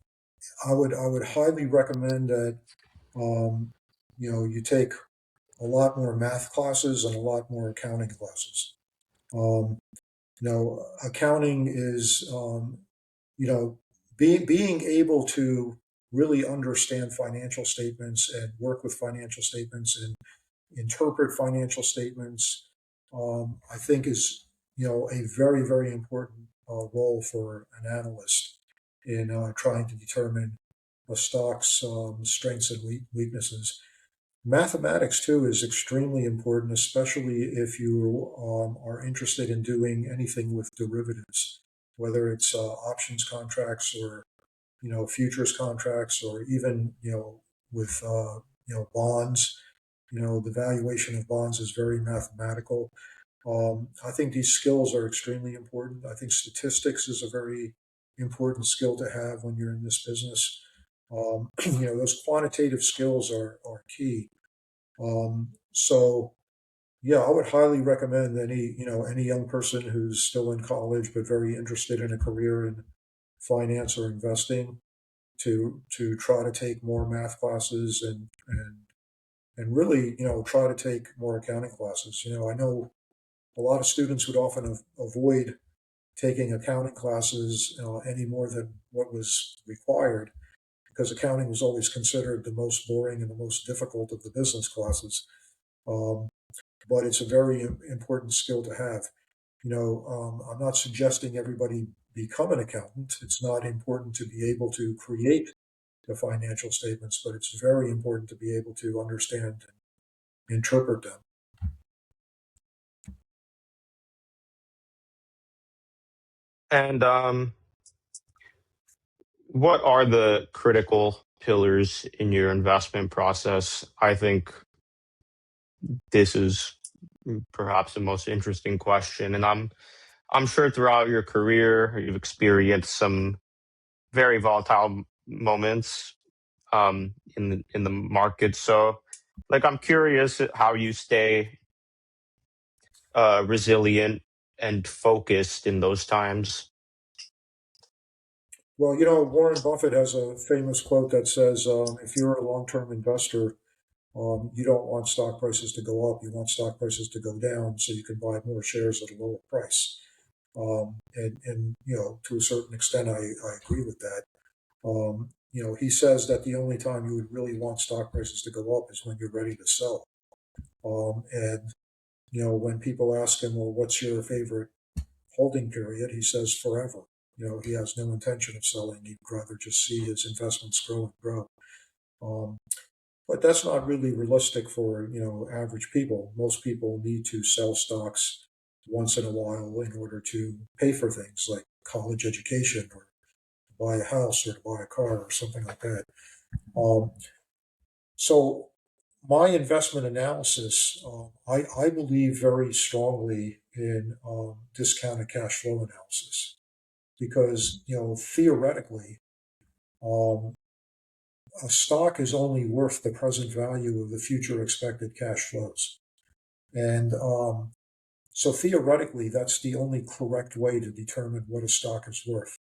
B: I would highly recommend that, um, you take a lot more math classes and a lot more accounting classes. Um, Accounting is, you know, being able to really understand financial statements and work with financial statements and interpret financial statements, I think is, a very, very important role for an analyst in trying to determine a stock's strengths and weaknesses. Mathematics too is extremely important, especially if you are interested in doing anything with derivatives, whether it's options contracts or futures contracts, or even with bonds. The valuation of bonds is very mathematical. I think these skills are extremely important. I think statistics is a very important skill to have when you're in this business. Those quantitative skills are key. So yeah, I would highly recommend any young person who's still in college but very interested in a career in finance or investing to try to take more math classes and really try to take more accounting classes. I know a lot of students would often avoid taking accounting classes any more than what was required, because accounting was always considered the most boring and the most difficult of the business classes. Um, but it's a very important skill to have. I'm not suggesting everybody become an accountant. It's not important to be able to create the financial statements, but it's very important to be able to understand and interpret them.
A: And what are the critical pillars in your investment process? I think this is perhaps the most interesting question, and I'm sure throughout your career you've experienced some very volatile moments in the market. So, like, I'm curious how you stay resilient and focused in those times.
B: Well, Warren Buffett has a famous quote that says, if you're a long term investor, you don't want stock prices to go up. You want stock prices to go down so you can buy more shares at a lower price. And to a certain extent, I agree with that. He says that the only time you would really want stock prices to go up is when you're ready to sell. And when people ask him, well, what's your favorite holding period? He says forever. He has no intention of selling. He'd rather just see his investments grow and grow. Um, but that's not really realistic for average people. Most people need to sell stocks once in a while in order to pay for things like college education, or buy a house, or to buy a car or something like that. Um, so My investment analysis, I believe very strongly in discounted cash flow analysis because, theoretically, um, a stock is only worth the present value of the future expected cash flows. And so theoretically, that's the only correct way to determine what a stock is worth.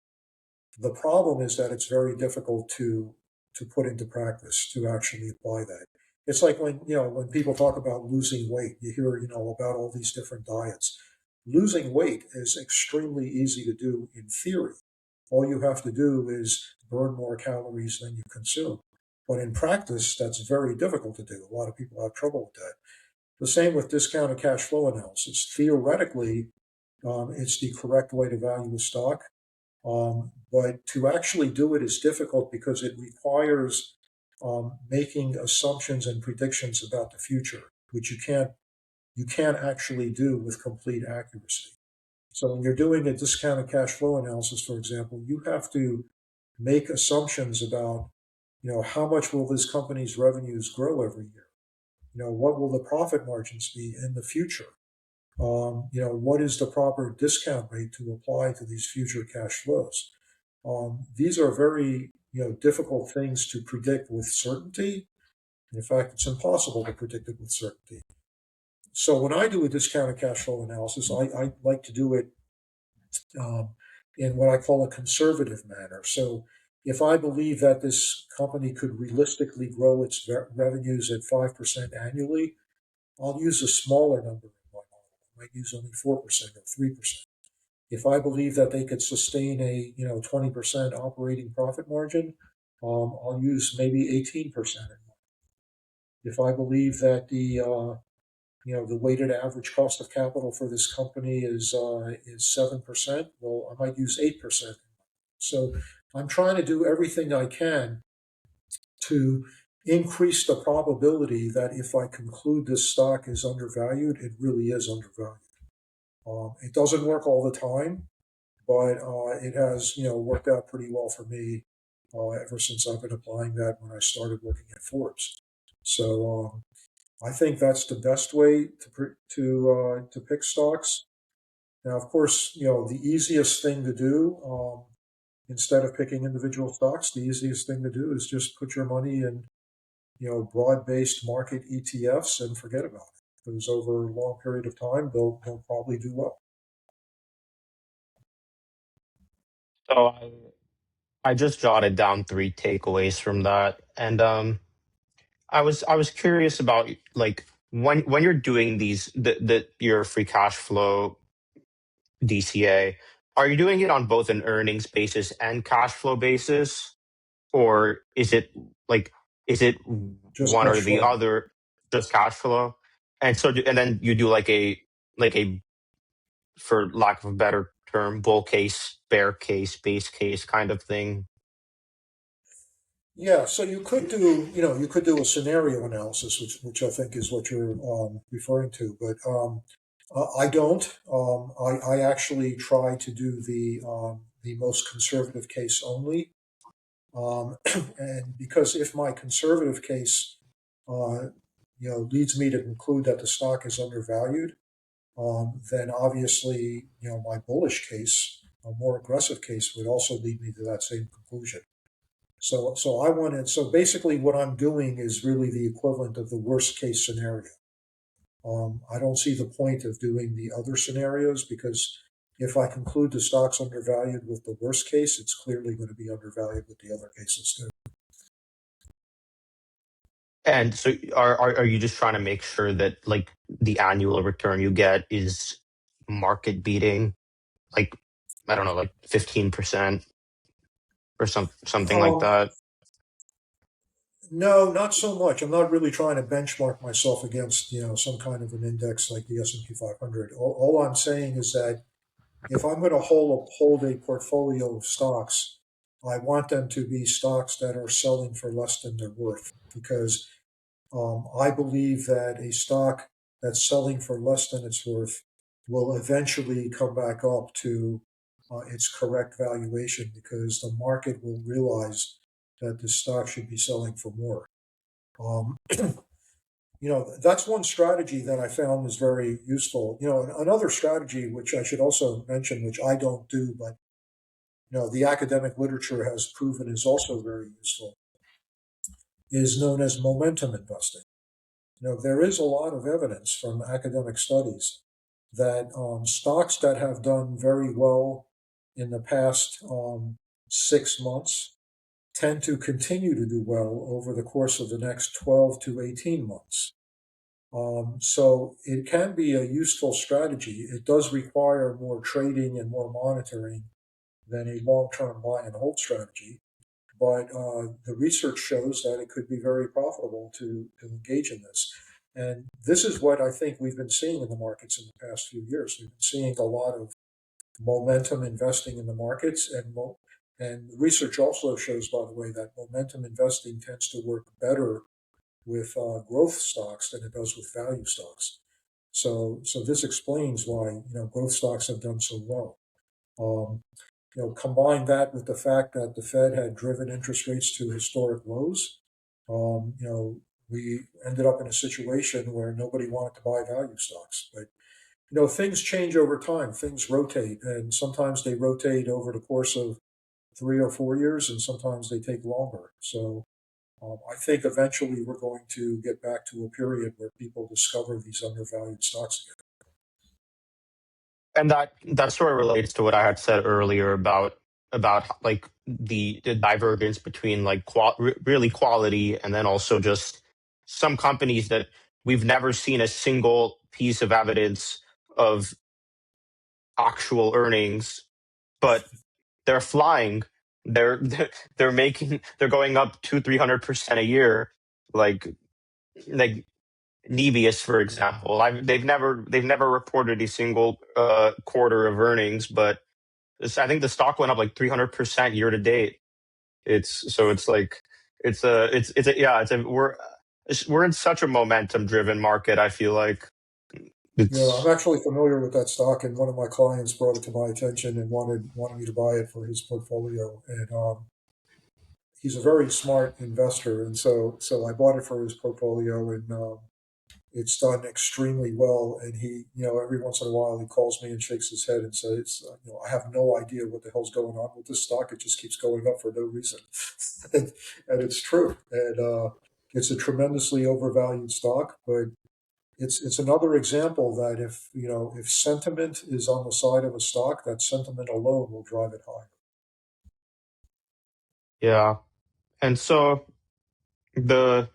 B: The problem is that it's very difficult to put into practice to actually apply that. It's like when people talk about losing weight, you hear about all these different diets. Losing weight is extremely easy to do in theory. All you have to do is burn more calories than you consume. But in practice, that's very difficult to do. A lot of people have trouble with that. The same with discounted cash flow analysis. Theoretically, it's the correct way to value a stock, but to actually do it is difficult because it requires making assumptions and predictions about the future, which you can't actually do with complete accuracy. So when you're doing a discounted cash flow analysis, for example, you have to make assumptions about, how much will this company's revenues grow every year? What will the profit margins be in the future? What is the proper discount rate to apply to these future cash flows? These are very, difficult things to predict with certainty. In fact, it's impossible to predict it with certainty. So when I do a discounted cash flow analysis, I like to do it um, in what I call a conservative manner. So if I believe that this company could realistically grow its revenues at 5% annually, I'll use a smaller number in my model. I might use only 4% or 3%. If I believe that they could sustain a 20% operating profit margin, I'll use maybe 18%. If I believe that the weighted average cost of capital for this company is 7%, well, I might use 8%. So I'm trying to do everything I can to increase the probability that if I conclude this stock is undervalued, it really is undervalued. It doesn't work all the time, but it has worked out pretty well for me ever since I've been applying that when I started working at Forbes. So I think that's the best way to pick stocks. Now, of course, the easiest thing to do instead of picking individual stocks, the easiest thing to do is just put your money in broad-based market ETFs and forget about it. Because over a long period of time, they'll probably do well.
A: So I just jotted down three takeaways from that, and I was curious about like when you're doing these the your free cash flow DCA, are you doing it on both an earnings basis and cash flow basis, or like is it
B: Just
A: one or
B: cash
A: the
B: flow.
A: other, just cash flow? And so and then you do like a for lack of a better term, bull case, bear case, base case kind of thing.
B: Yeah, so you could do a scenario analysis, which I think is what you're referring to, but I don't. I actually try to do the most conservative case only, and because if my conservative case, uh, leads me to conclude that the stock is undervalued, then obviously, my bullish case, a more aggressive case, would also lead me to that same conclusion. So I wanted. So basically, what I'm doing is really the equivalent of the worst case scenario. I don't see the point of doing the other scenarios because if I conclude the stock's undervalued with the worst case, it's clearly going to be undervalued with the other cases too.
A: And so are you just trying to make sure that like the annual return you get is market beating, like I don't know, like 15% or something like
B: Um,
A: that?
B: no, not so much. I'm not really trying to benchmark myself against some kind of an index like the S&P 500. All I'm saying is that if I'm going to hold a portfolio of stocks, I want them to be stocks that are selling for less than they're worth because I believe that a stock that's selling for less than it's worth will eventually come back up to its correct valuation because the market will realize that the stock should be selling for more. Um, that's one strategy that I found is very useful. Another strategy, which I should also mention, which I don't do, but the academic literature has proven is also very useful, is known as momentum investing. There is a lot of evidence from academic studies that stocks that have done very well in the past 6 months tend to continue to do well over the course of the next 12 to 18 months. So it can be a useful strategy. It does require more trading and more monitoring than a long-term buy and hold strategy. But the research shows that it could be very profitable to engage in this. And this is what I think we've been seeing in the markets in the past few years. We've been seeing a lot of momentum investing in the markets, and the research also shows, by the way, that momentum investing tends to work better with growth stocks than it does with value stocks. So this explains why growth stocks have done so well. Um, Combine that with the fact that the Fed had driven interest rates to historic lows. We ended up in a situation where nobody wanted to buy value stocks. But things change over time. Things rotate, and sometimes they rotate over the course of 3 or 4 years, and sometimes they take longer. So I think eventually we're going to get back to a period where people discover these undervalued stocks again.
A: And that sort of relates to what I had said earlier about like the divergence between like really quality and then also just some companies that we've never seen a single piece of evidence of actual earnings, but they're flying. They're making, they're going up 200-300% a year, like like Nebius, for example. They've never reported a single quarter of earnings, but I think the stock went up like 300% year to date. It's like it's a yeah it's a we're in such a momentum driven market. I feel like
B: Yeah, I'm
A: it's
B: actually familiar with that stock, and one of my clients brought it to my attention and wanted me to buy it for his portfolio. And he's a very smart investor, and so I bought it for his portfolio, and it's done extremely well. And he, every once in a while, he calls me and shakes his head and says, I have no idea what the hell's going on with this stock. It just keeps going up for no reason, and it's true. And it's a tremendously overvalued stock, but it's another example that if sentiment is on the side of a stock, that sentiment alone will drive it higher.
A: yeah. And so the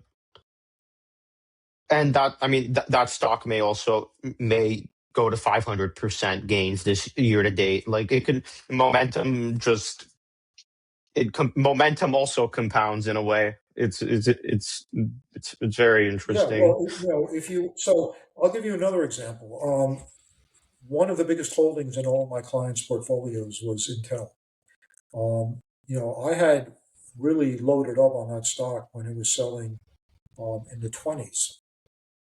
A: and that I mean that stock may go to 500% gains this year to date. Like it could momentum just momentum also compounds in a way. It's very
B: Yeah,
A: interesting.
B: well, if you so I'll give you another example. One of the biggest holdings in all my clients' portfolios was Intel. I had really loaded up on that stock when it was selling in the 20s.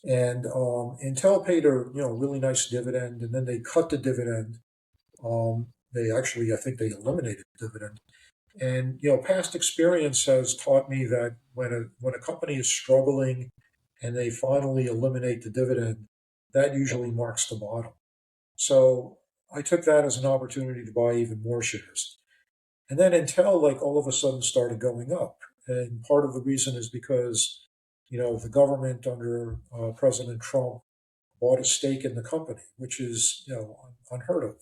B: And Intel paid a really nice dividend, and then they cut the dividend. They actually, I think, they eliminated the dividend. And past experience has taught me that when a company is struggling and they finally eliminate the dividend, that usually marks the bottom. So I took that as an opportunity to buy even more shares. And then Intel, like all of a sudden, started going up. And part of the reason is because the government under President Trump bought a stake in the company, which is unheard of.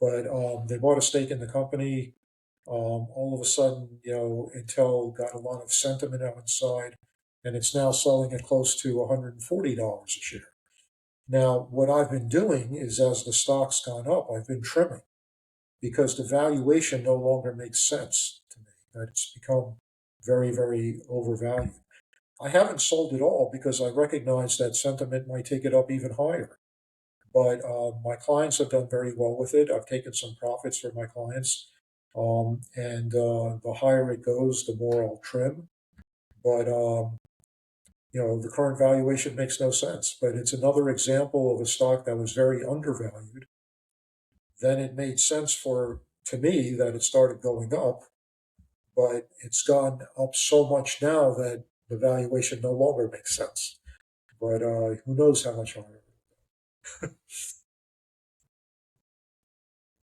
B: But they bought a stake in the company. All of a sudden, Intel got a lot of sentiment outside, and it's now selling at close to $140 a share. Now, what I've been doing is, as the stock's gone up, I've been trimming because the valuation no longer makes sense to me. That it's become very, very overvalued. I haven't sold it all because I recognize that sentiment might take it up even higher. But my clients have done very well with it. I've taken some profits for my clients. And the higher it goes, the more I'll trim. But, the current valuation makes no sense. But it's another example of a stock that was very undervalued. Then it made sense to me that it started going up, but it's gone up so much now that the valuation no longer makes sense. but who knows how much longer.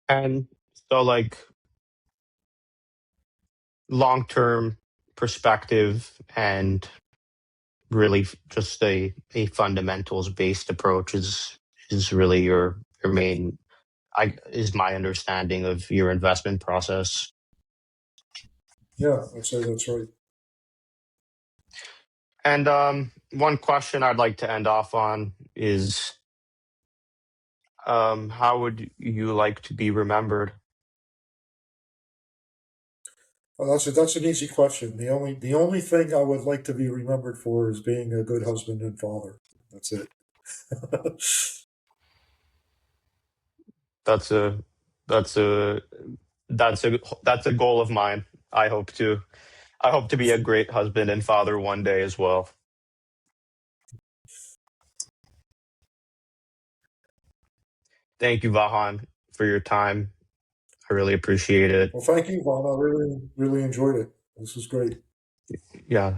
A: And so, like, long term perspective and really just a fundamentals based approach is really your main, is my understanding of your investment process.
B: Yeah, I'd say that's right.
A: And one question I'd like to end off on is, how would you like to be remembered?
B: Well, that's an easy question. The only thing I would like to be remembered for is being a good husband and father. That's it.
A: That's a that's a that's a goal of mine. I hope to I hope to be a great husband and father one day as well. Thank you, Vahan, for your time. I really appreciate it.
B: Well, thank you, Vaughn. I really enjoyed it. This was great.
A: Yeah.